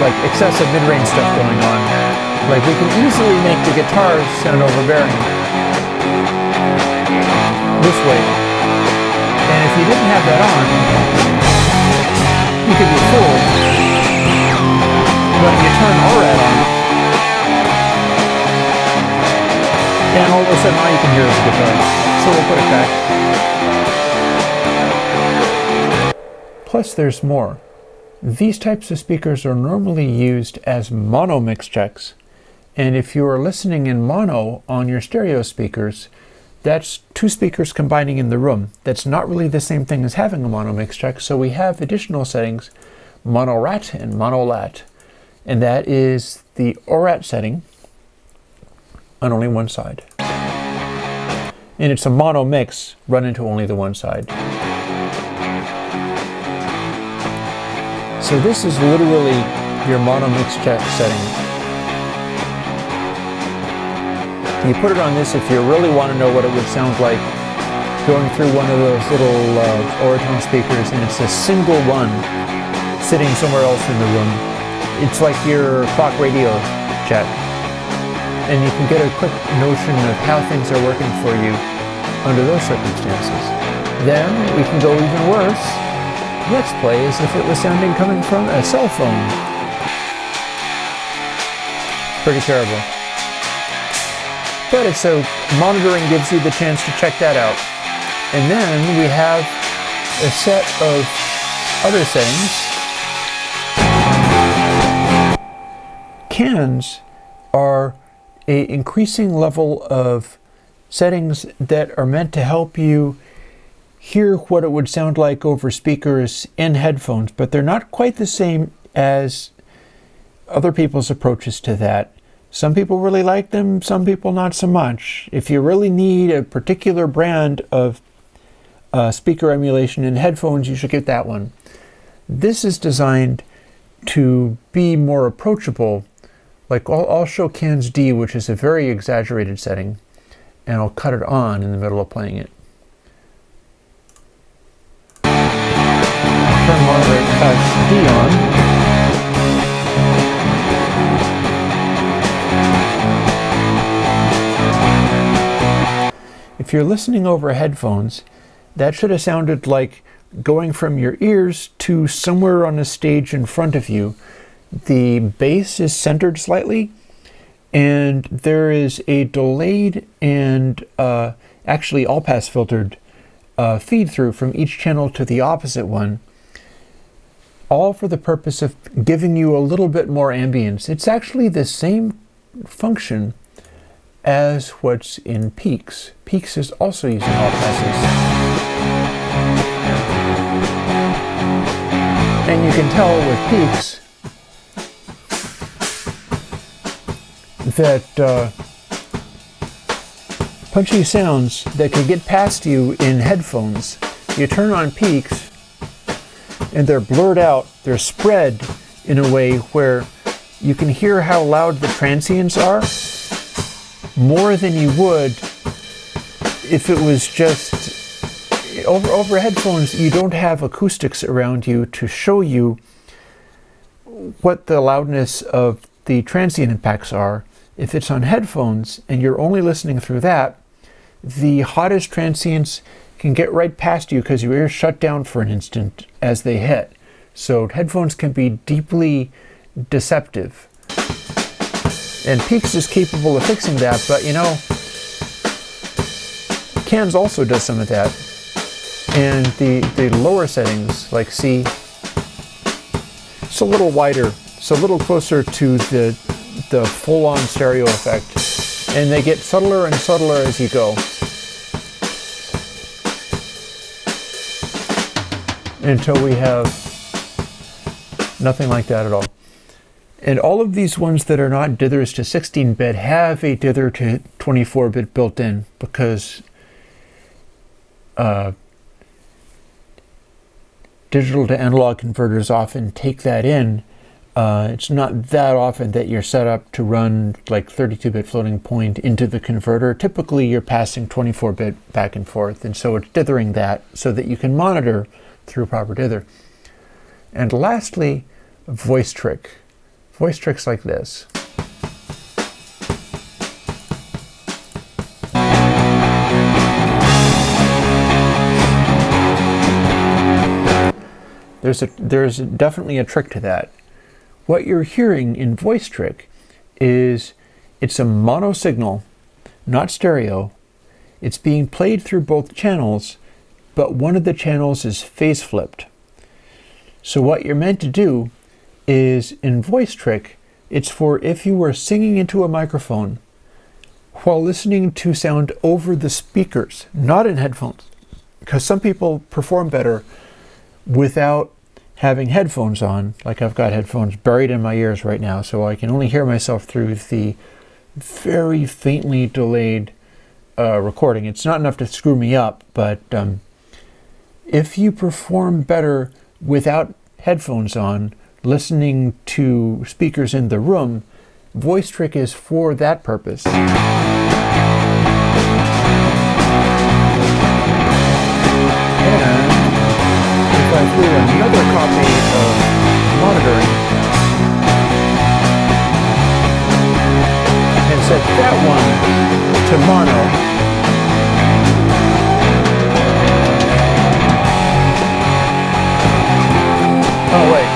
like excessive mid-range stuff going on. Like we can easily make the guitars sound overbearing this way. And if you didn't have that on, you could be fooled. But you turn ORAT on, and all of a sudden all you can hear is the guitar. So we'll put it back. Plus there's more. These types of speakers are normally used as mono mix checks. And if you are listening in mono on your stereo speakers, that's two speakers combining in the room. That's not really the same thing as having a mono mix check. So we have additional settings, mono rat and mono lat. And that is the ORAT setting on only one side. And it's a mono mix run into only the one side. So this is literally your mono mix check setting. You put it on this if you really want to know what it would sound like going through one of those little Orotone speakers, and it's a single one sitting somewhere else in the room. It's like your clock radio check, and you can get a quick notion of how things are working for you under those circumstances. Then we can go even worse. Let's play as if it was sounding coming from a cell phone. Pretty terrible. But it's so monitoring gives you the chance to check that out. And then we have a set of other settings. Cans are an increasing level of settings that are meant to help you hear what it would sound like over speakers in headphones, but they're not quite the same as other people's approaches to that. Some people really like them, some people not so much. If you really need a particular brand of speaker emulation in headphones, you should get that one. This is designed to be more approachable. Like I'll show Cans D, which is a very exaggerated setting, and I'll cut it on in the middle of playing it. Turn monitor Cans D on. If you're listening over headphones, that should have sounded like going from your ears to somewhere on a stage in front of you. The bass is centered slightly, and there is a delayed and actually all-pass filtered feed through from each channel to the opposite one, all for the purpose of giving you a little bit more ambience. It's actually the same function as what's in Peaks. Peaks is also using all passes. And you can tell with Peaks that punchy sounds that can get past you in headphones, you turn on Peaks and they're blurred out, they're spread in a way where you can hear how loud the transients are more than you would if it was just over headphones. You don't have acoustics around you to show you what the loudness of the transient impacts are. If it's on headphones and you're only listening through that, the hottest transients can get right past you because your ears shut down for an instant as they hit. So headphones can be deeply deceptive. And Peaks is capable of fixing that, but you know, Cans also does some of that. And the lower settings, like C, it's a little wider, it's a little closer to the full-on stereo effect. And they get subtler and subtler as you go, until we have nothing like that at all. And all of these ones that are not dithers to 16-bit have a dither to 24-bit built in, because digital to analog converters often take that in. It's not that often that you're set up to run like 32-bit floating point into the converter. Typically you're passing 24-bit back and forth, and so it's dithering that so that you can monitor through proper dither. And lastly, voice trick. Voice tricks like this. There's definitely a trick to that. What you're hearing in voice trick is it's a mono signal, not stereo. It's being played through both channels, but one of the channels is phase flipped. So what you're meant to do is, in voice trick, it's for if you were singing into a microphone while listening to sound over the speakers, not in headphones, because some people perform better without having headphones on. Like I've got headphones buried in my ears right now, so I can only hear myself through the very faintly delayed recording. It's not enough to screw me up, but if you perform better without headphones on, listening to speakers in the room, Voice Trick is for that purpose. And if I do another copy of monitoring and set that one to mono, oh wait,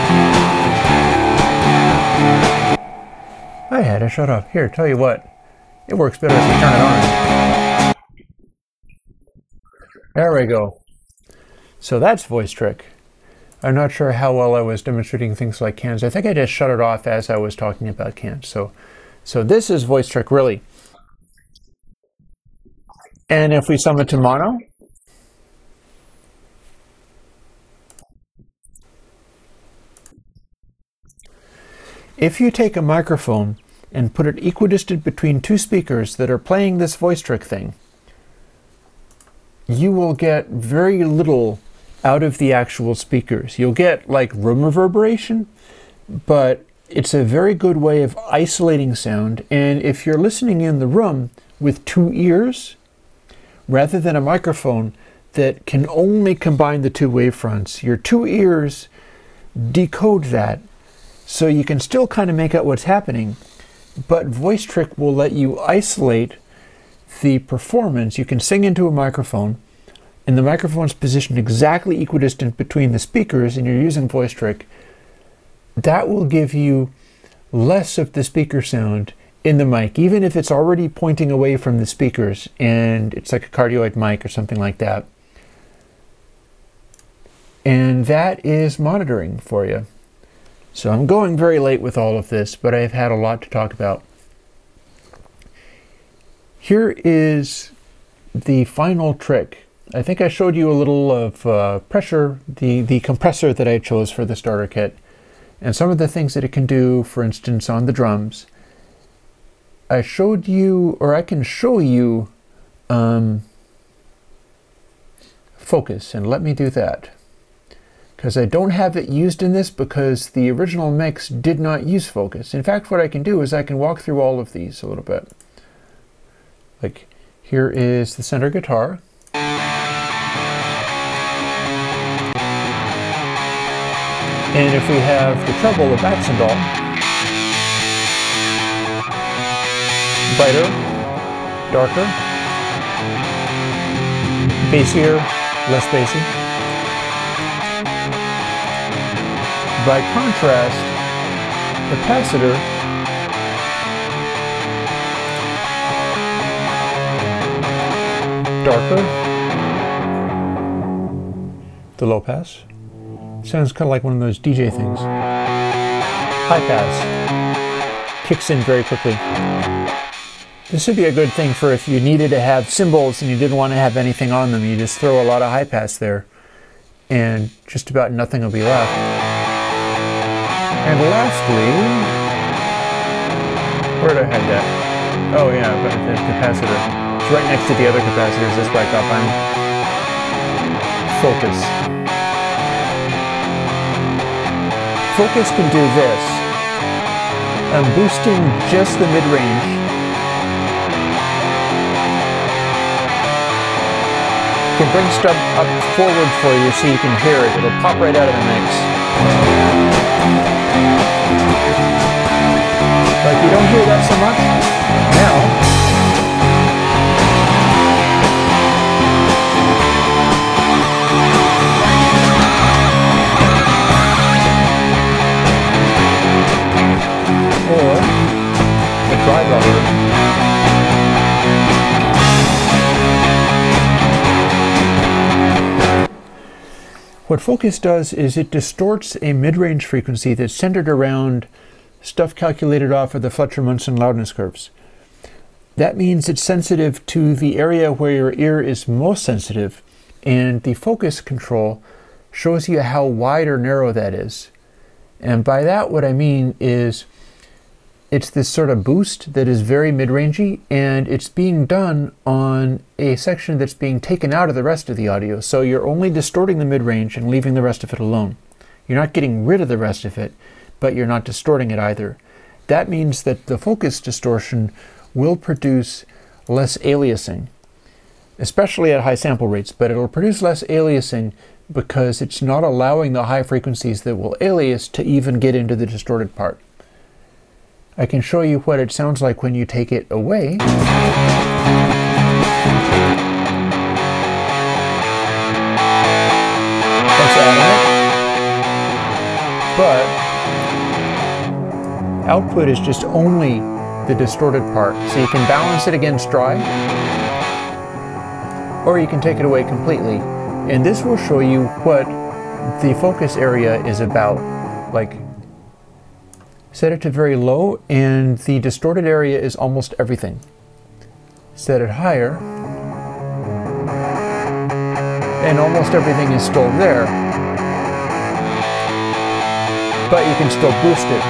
I had to shut off. Here, tell you what, it works better if you turn it on. There we go. So that's Voice Trick. I'm not sure how well I was demonstrating things like cans. I think I just shut it off as I was talking about cans. So this is Voice Trick, really. And if we sum it to mono, if you take a microphone and put it equidistant between two speakers that are playing this Voice Trick thing, you will get very little out of the actual speakers. You'll get like room reverberation, but it's a very good way of isolating sound. And if you're listening in the room with two ears, rather than a microphone that can only combine the two wavefronts, your two ears decode that, so you can still kind of make out what's happening, but Voice Trick will let you isolate the performance. You can sing into a microphone, and the microphone's positioned exactly equidistant between the speakers, and you're using Voice Trick. That will give you less of the speaker sound in the mic, even if it's already pointing away from the speakers and it's like a cardioid mic or something like that. And that is monitoring for you. So I'm going very late with all of this, but I've had a lot to talk about. Here is the final trick. I think I showed you a little of pressure, the compressor that I chose for the starter kit, and some of the things that it can do, for instance, on the drums. I showed you, or I can show you, focus, and let me do that. Because I don't have it used in this because the original mix did not use focus. In fact, what I can do is I can walk through all of these a little bit. Like, here is the center guitar. And if we have the treble, the Baxendal, brighter, darker, bassier, less bassy. By contrast, capacitor darker, the low pass. Sounds kind of like one of those DJ things. High pass kicks in very quickly. This would be a good thing for if you needed to have cymbals and you didn't want to have anything on them. You just throw a lot of high pass there and just about nothing will be left. And lastly, where did I have that? Oh yeah, but the capacitor. It's right next to the other capacitors. This back up. I'm focus. Focus can do this. I'm boosting just the mid-range. Can bring stuff up forward for you so you can hear it. It'll pop right out of the mix. But you don't hear that so much now. Or the dry rubber. What focus does is it distorts a mid-range frequency that's centered around stuff calculated off of the Fletcher-Munson loudness curves. That means it's sensitive to the area where your ear is most sensitive, and the focus control shows you how wide or narrow that is. And by that, what I mean is it's this sort of boost that is very mid-rangey, and it's being done on a section that's being taken out of the rest of the audio. So you're only distorting the mid-range and leaving the rest of it alone. You're not getting rid of the rest of it, but you're not distorting it either. That means that the focus distortion will produce less aliasing, especially at high sample rates, but it'll produce less aliasing because it's not allowing the high frequencies that will alias to even get into the distorted part. I can show you what it sounds like when you take it away. That's adding it. But output is just only the distorted part. So you can balance it against dry, or you can take it away completely. And this will show you what the focus area is about. Like, set it to very low, and the distorted area is almost everything. Set it higher, and almost everything is still there. But you can still boost it.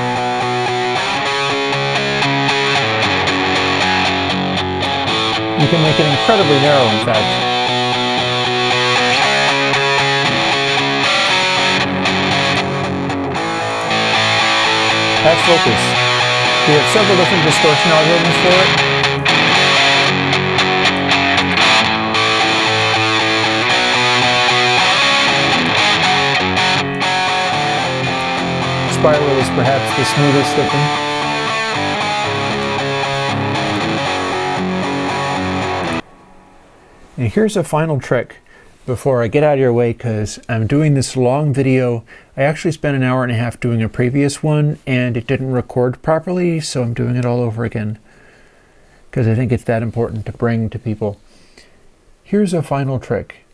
You can make it incredibly narrow, in fact. That's focus. We have several different distortion algorithms for it. Spiral is perhaps the smoothest of them. And here's a final trick before I get out of your way, because I'm doing this long video. I actually spent an hour and a half doing a previous one and it didn't record properly, so I'm doing it all over again because I think it's that important to bring to people. Here's a final trick.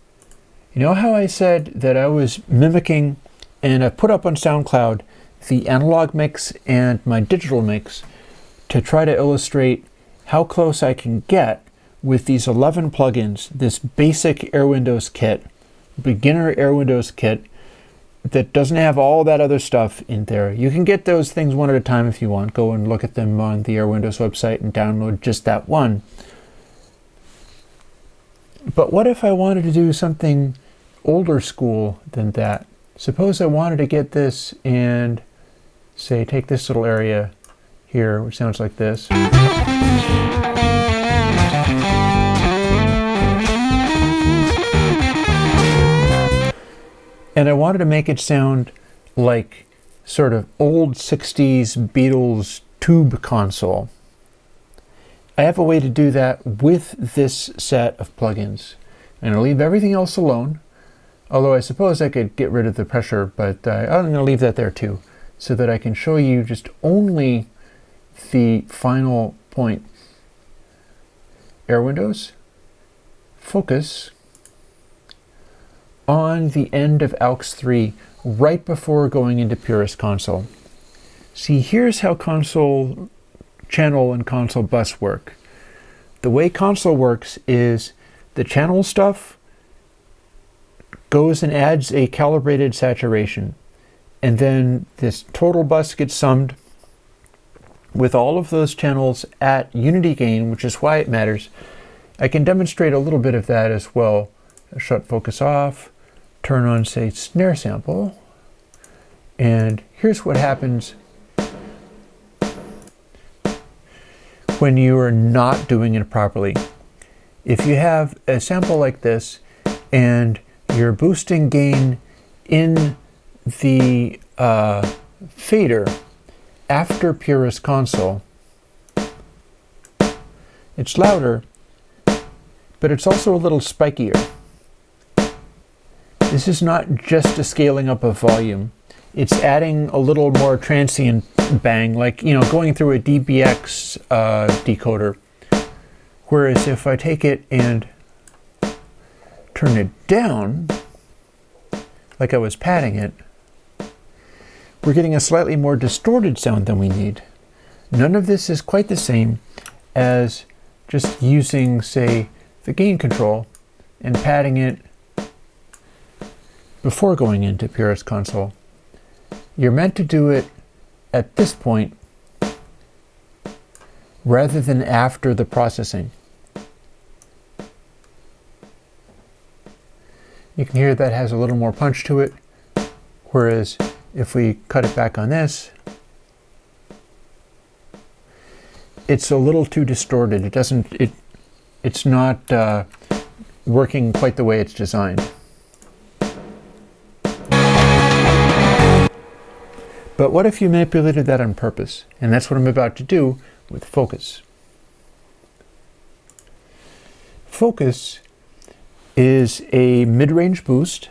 You know how I said that I was mimicking, and I put up on SoundCloud the analog mix and my digital mix to try to illustrate how close I can get with these 11 plugins, this basic Airwindows kit, beginner Airwindows kit that doesn't have all that other stuff in there. You can get those things one at a time if you want. Go and look at them on the Airwindows website and download just that one. But what if I wanted to do something older school than that? Suppose I wanted to get this and say take this little area here, which sounds like this. And I wanted to make it sound like sort of old 60s Beatles tube console. I have a way to do that with this set of plugins. And I'll leave everything else alone, although I suppose I could get rid of the pressure, but I'm going to leave that there too, so that I can show you just only the final point. Airwindows, focus on the end of AUX 3 right before going into Purist Console. See, here's how console channel and console bus work. The way console works is the channel stuff goes and adds a calibrated saturation, and then this total bus gets summed with all of those channels at unity gain, which is why it matters. I can demonstrate a little bit of that as well. Shut focus off, turn on, say, snare sample, and here's what happens when you are not doing it properly. If you have a sample like this and you're boosting gain in the fader after Purist Console, it's louder, but it's also a little spikier. This is not just a scaling up of volume. It's adding a little more transient bang, like, you know, going through a DBX decoder. Whereas if I take it and turn it down, like I was padding it, we're getting a slightly more distorted sound than we need. None of this is quite the same as just using, say, the gain control and padding it before going into Purist Console. You're meant to do it at this point rather than after the processing. You can hear that has a little more punch to it, whereas If we cut it back on this, it's a little too distorted. It's not working quite the way it's designed. But what if you manipulated that on purpose? And that's what I'm about to do with Focus. Focus is a mid-range boost,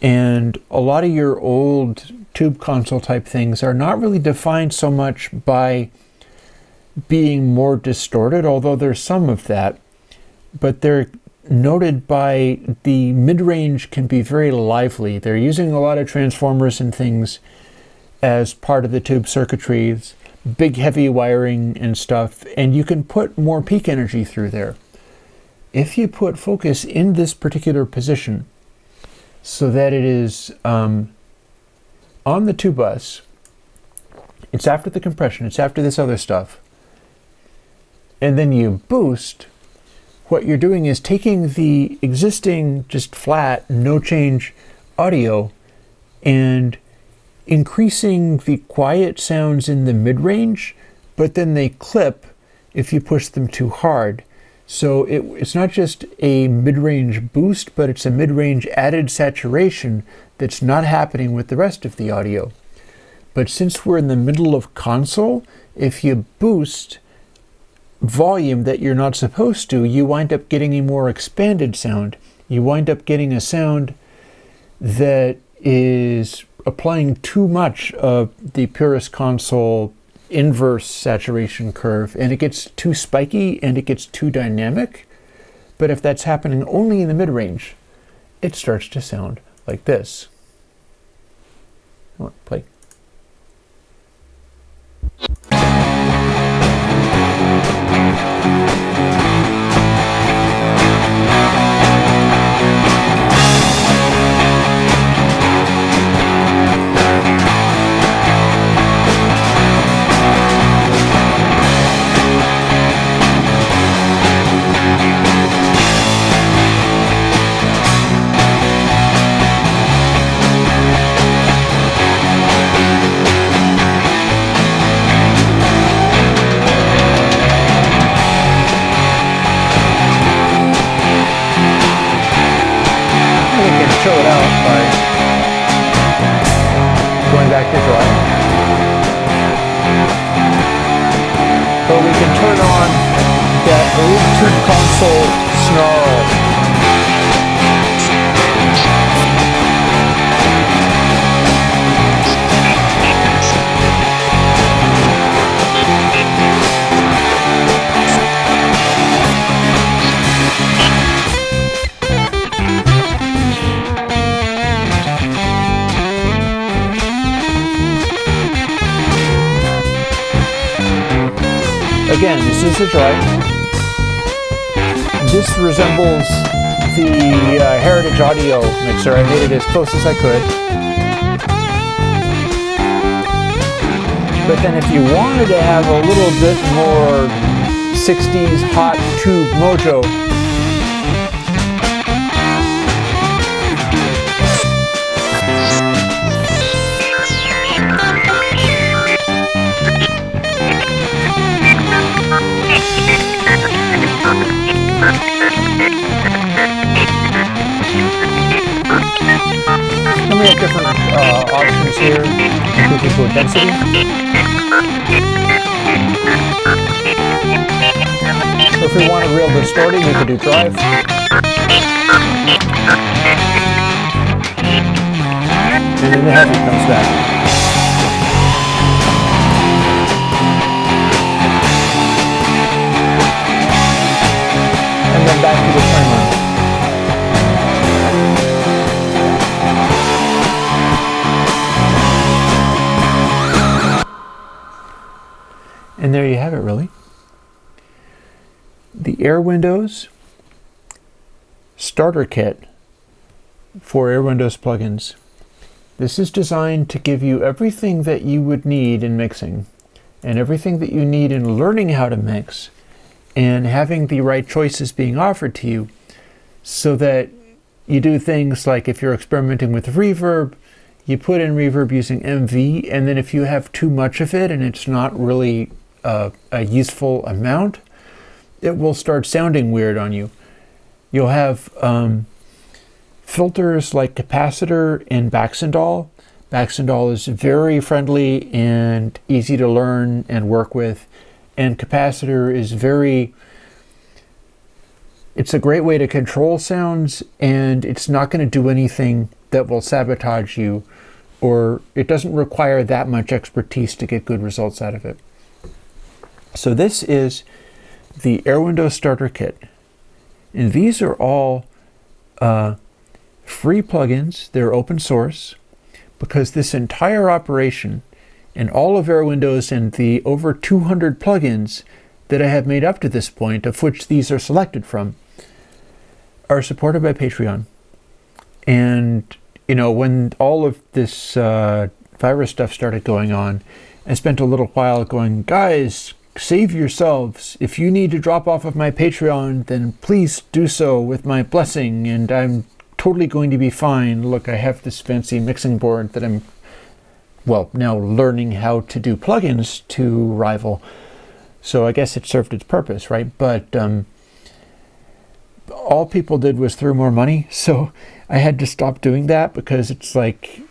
and a lot of your old tube console type things are not really defined so much by being more distorted, although there's some of that, but they're noted by the mid-range can be very lively. They're using a lot of transformers and things as part of the tube circuitries, big heavy wiring and stuff, and you can put more peak energy through there. If you put Focus in this particular position so that it is on the tube bus, it's after the compression, it's after this other stuff, and then you boost, what you're doing is taking the existing just flat, no change audio and increasing the quiet sounds in the mid-range, but then they clip if you push them too hard. So it's not just a mid-range boost, but it's a mid-range added saturation that's not happening with the rest of the audio. But since we're in the middle of console, if you boost volume that you're not supposed to, you wind up getting a more expanded sound. You wind up getting a sound that is applying too much of the purest console inverse saturation curve, and it gets too spiky and it gets too dynamic. But if that's happening only in the mid-range, it starts to sound like this. Play. Show it out by going back to dry. But we can turn on that old tube console snarl. Again, this is a dry. This resembles the Heritage Audio mixer. I made it as close as I could. But then if you wanted to have a little bit more 60s hot tube mojo, then we have different options here. We can go density. So if we want a real distorting, we can do drive. And then the heavy comes back. And then back to the timer. And there you have it, really. The Airwindows Starter Kit for Airwindows plugins. This is designed to give you everything that you would need in mixing and everything that you need in learning how to mix and having the right choices being offered to you so that you do things like if you're experimenting with reverb, you put in reverb using MV, and then if you have too much of it and it's not really a useful amount, it will start sounding weird on you. You'll have filters like capacitor and Baxandall. Baxandall is very friendly and easy to learn and work with, and capacitor is it's a great way to control sounds, and it's not going to do anything that will sabotage you, or it doesn't require that much expertise to get good results out of it. So this is the Airwindows Starter Kit, and these are all free plugins. They're open source, because this entire operation and all of Airwindows and the over 200 plugins that I have made up to this point, of which these are selected from, are supported by Patreon. And, you know, when all of this virus stuff started going on, I spent a little while going, guys, save yourselves. If you need to drop off of my Patreon, then please do so with my blessing, and I'm totally going to be fine. Look, I have this fancy mixing board that I'm, well, now learning how to do plugins to rival. So I guess it served its purpose, right? But all people did was throw more money. So I had to stop doing that, because it's like,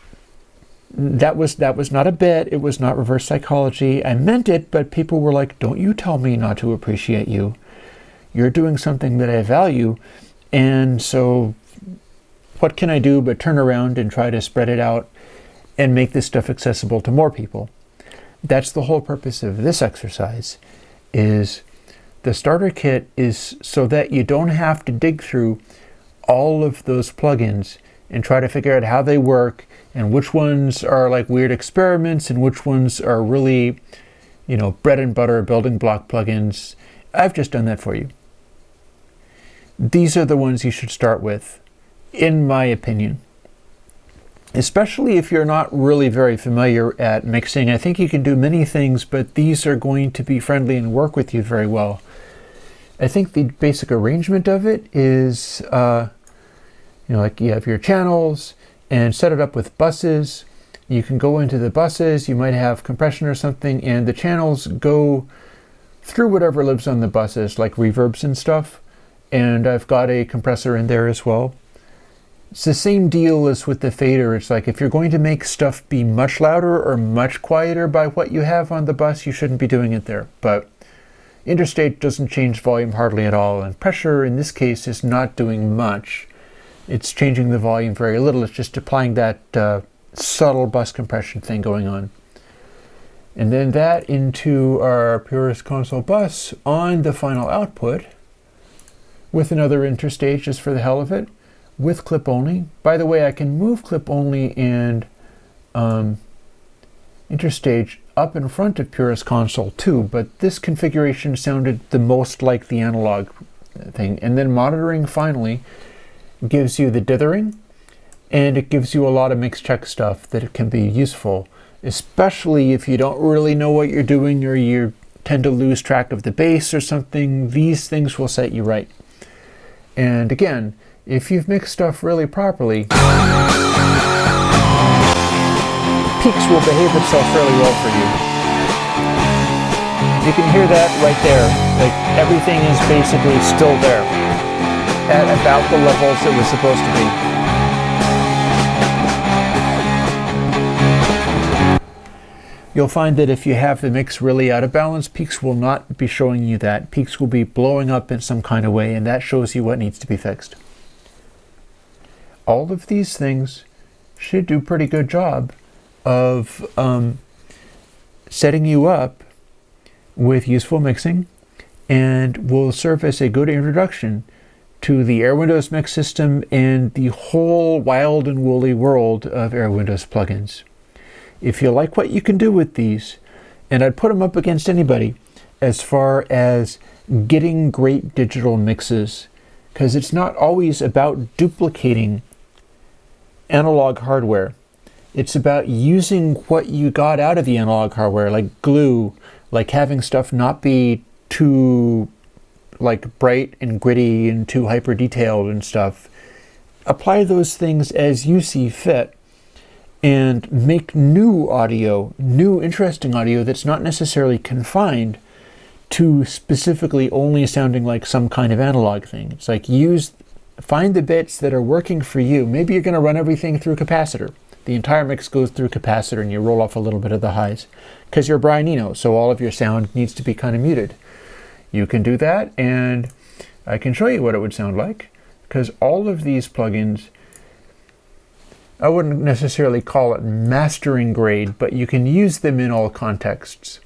that was not a bit. It was not reverse psychology. I meant it, but people were like, don't you tell me not to appreciate you. You're doing something that I value. And so what can I do but turn around and try to spread it out and make this stuff accessible to more people? That's the whole purpose of this exercise. Is the starter kit is so that you don't have to dig through all of those plugins and try to figure out how they work and which ones are like weird experiments and which ones are really, you know, bread and butter building block plugins. I've just done that for you. These are the ones you should start with, in my opinion. Especially if you're not really very familiar at mixing. I think you can do many things, but these are going to be friendly and work with you very well. I think the basic arrangement of it is, like you have your channels and set it up with buses. You can go into the buses, you might have compression or something, and the channels go through whatever lives on the buses, like reverbs and stuff. And I've got a compressor in there as well. It's the same deal as with the fader. It's like, if you're going to make stuff be much louder or much quieter by what you have on the bus, you shouldn't be doing it there. But interstate doesn't change volume hardly at all, and pressure in this case is not doing much. It's changing the volume very little. It's just applying that subtle bus compression thing going on. And then that into our Purist console bus on the final output with another interstage just for the hell of it, with clip only. By the way, I can move clip only and interstage up in front of Purist console too, but this configuration sounded the most like the analog thing. And then monitoring finally gives you the dithering, and it gives you a lot of mix check stuff that it can be useful, especially if you don't really know what you're doing or you tend to lose track of the bass or something. These things will set you right. And again, if you've mixed stuff really properly, peaks will behave itself fairly well for you. You can hear that right there. Like, everything is basically still there at about the levels it was supposed to be. You'll find that if you have the mix really out of balance, peaks will not be showing you that. Peaks will be blowing up in some kind of way, and that shows you what needs to be fixed. All of these things should do a pretty good job of setting you up with useful mixing, and will serve as a good introduction to the Airwindows mix system and the whole wild and woolly world of Airwindows plugins. If you like what you can do with these, and I'd put them up against anybody as far as getting great digital mixes, because it's not always about duplicating analog hardware. It's about using what you got out of the analog hardware, like glue, like having stuff not be too like bright and gritty and too hyper detailed and stuff. Apply those things as you see fit, and make new audio, new interesting audio that's not necessarily confined to specifically only sounding like some kind of analog thing. It's like find the bits that are working for you. Maybe you're going to run everything through capacitor. The entire mix goes through capacitor and you roll off a little bit of the highs because you're Brian Eno, so all of your sound needs to be kind of muted. You can do that, and I can show you what it would sound like, because all of these plugins, I wouldn't necessarily call it mastering grade, but you can use them in all contexts.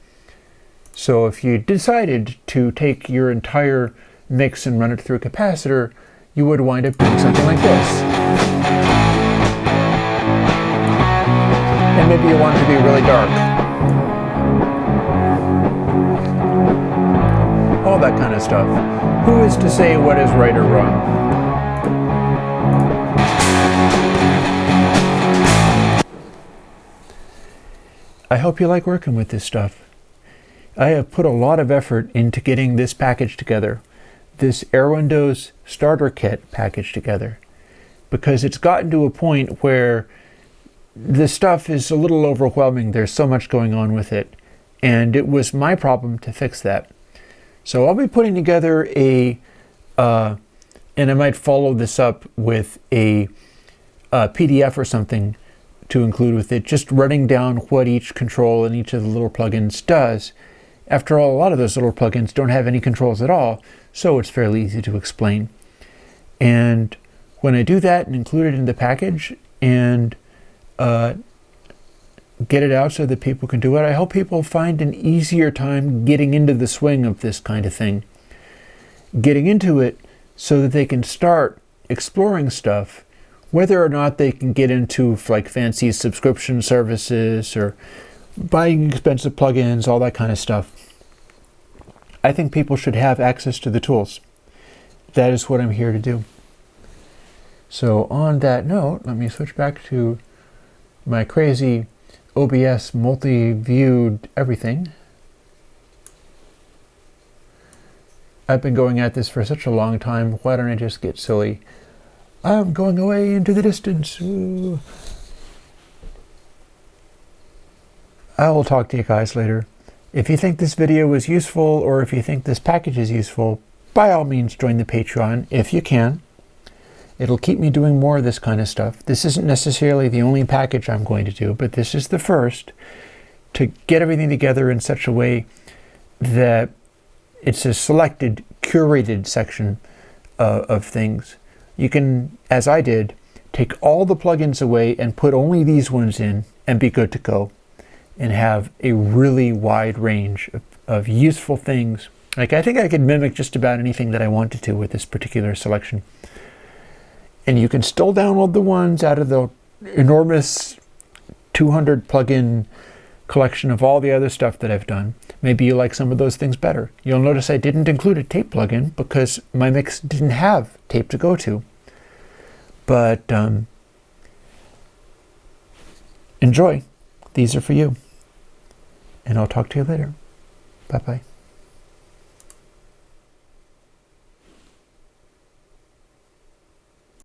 So if you decided to take your entire mix and run it through a capacitor, you would wind up doing something like this. And maybe you want it to be really dark. All that kind of stuff. Who is to say what is right or wrong? I hope you like working with this stuff. I have put a lot of effort into getting this package together, this Airwindows Starter Kit package together, because it's gotten to a point where the stuff is a little overwhelming. There's so much going on with it, and it was my problem to fix that. So I'll be putting together and I might follow this up with a PDF or something to include with it, just running down what each control in each of the little plugins does. After all, a lot of those little plugins don't have any controls at all, so it's fairly easy to explain. And when I do that and include it in the package and get it out so that people can do it, I hope people find an easier time getting into the swing of this kind of thing. Getting into it so that they can start exploring stuff, whether or not they can get into like fancy subscription services or buying expensive plugins, all that kind of stuff. I think people should have access to the tools. That is what I'm here to do. So on that note, let me switch back to my crazy OBS multi-viewed everything. I've been going at this for such a long time. Why don't I just get silly? I'm going away into the distance. Ooh. I will talk to you guys later. If you think this video was useful, or if you think this package is useful, by all means join the Patreon if you can. It'll keep me doing more of this kind of stuff. This isn't necessarily the only package I'm going to do, but this is the first to get everything together in such a way that it's a selected, curated section of things. You can, as I did, take all the plugins away and put only these ones in and be good to go and have a really wide range of useful things. Like, I think I could mimic just about anything that I wanted to with this particular selection. And you can still download the ones out of the enormous 200 plugin collection of all the other stuff that I've done. Maybe you like some of those things better. You'll notice I didn't include a tape plugin because my mix didn't have tape to go to. But enjoy. These are for you. And I'll talk to you later. Bye-bye.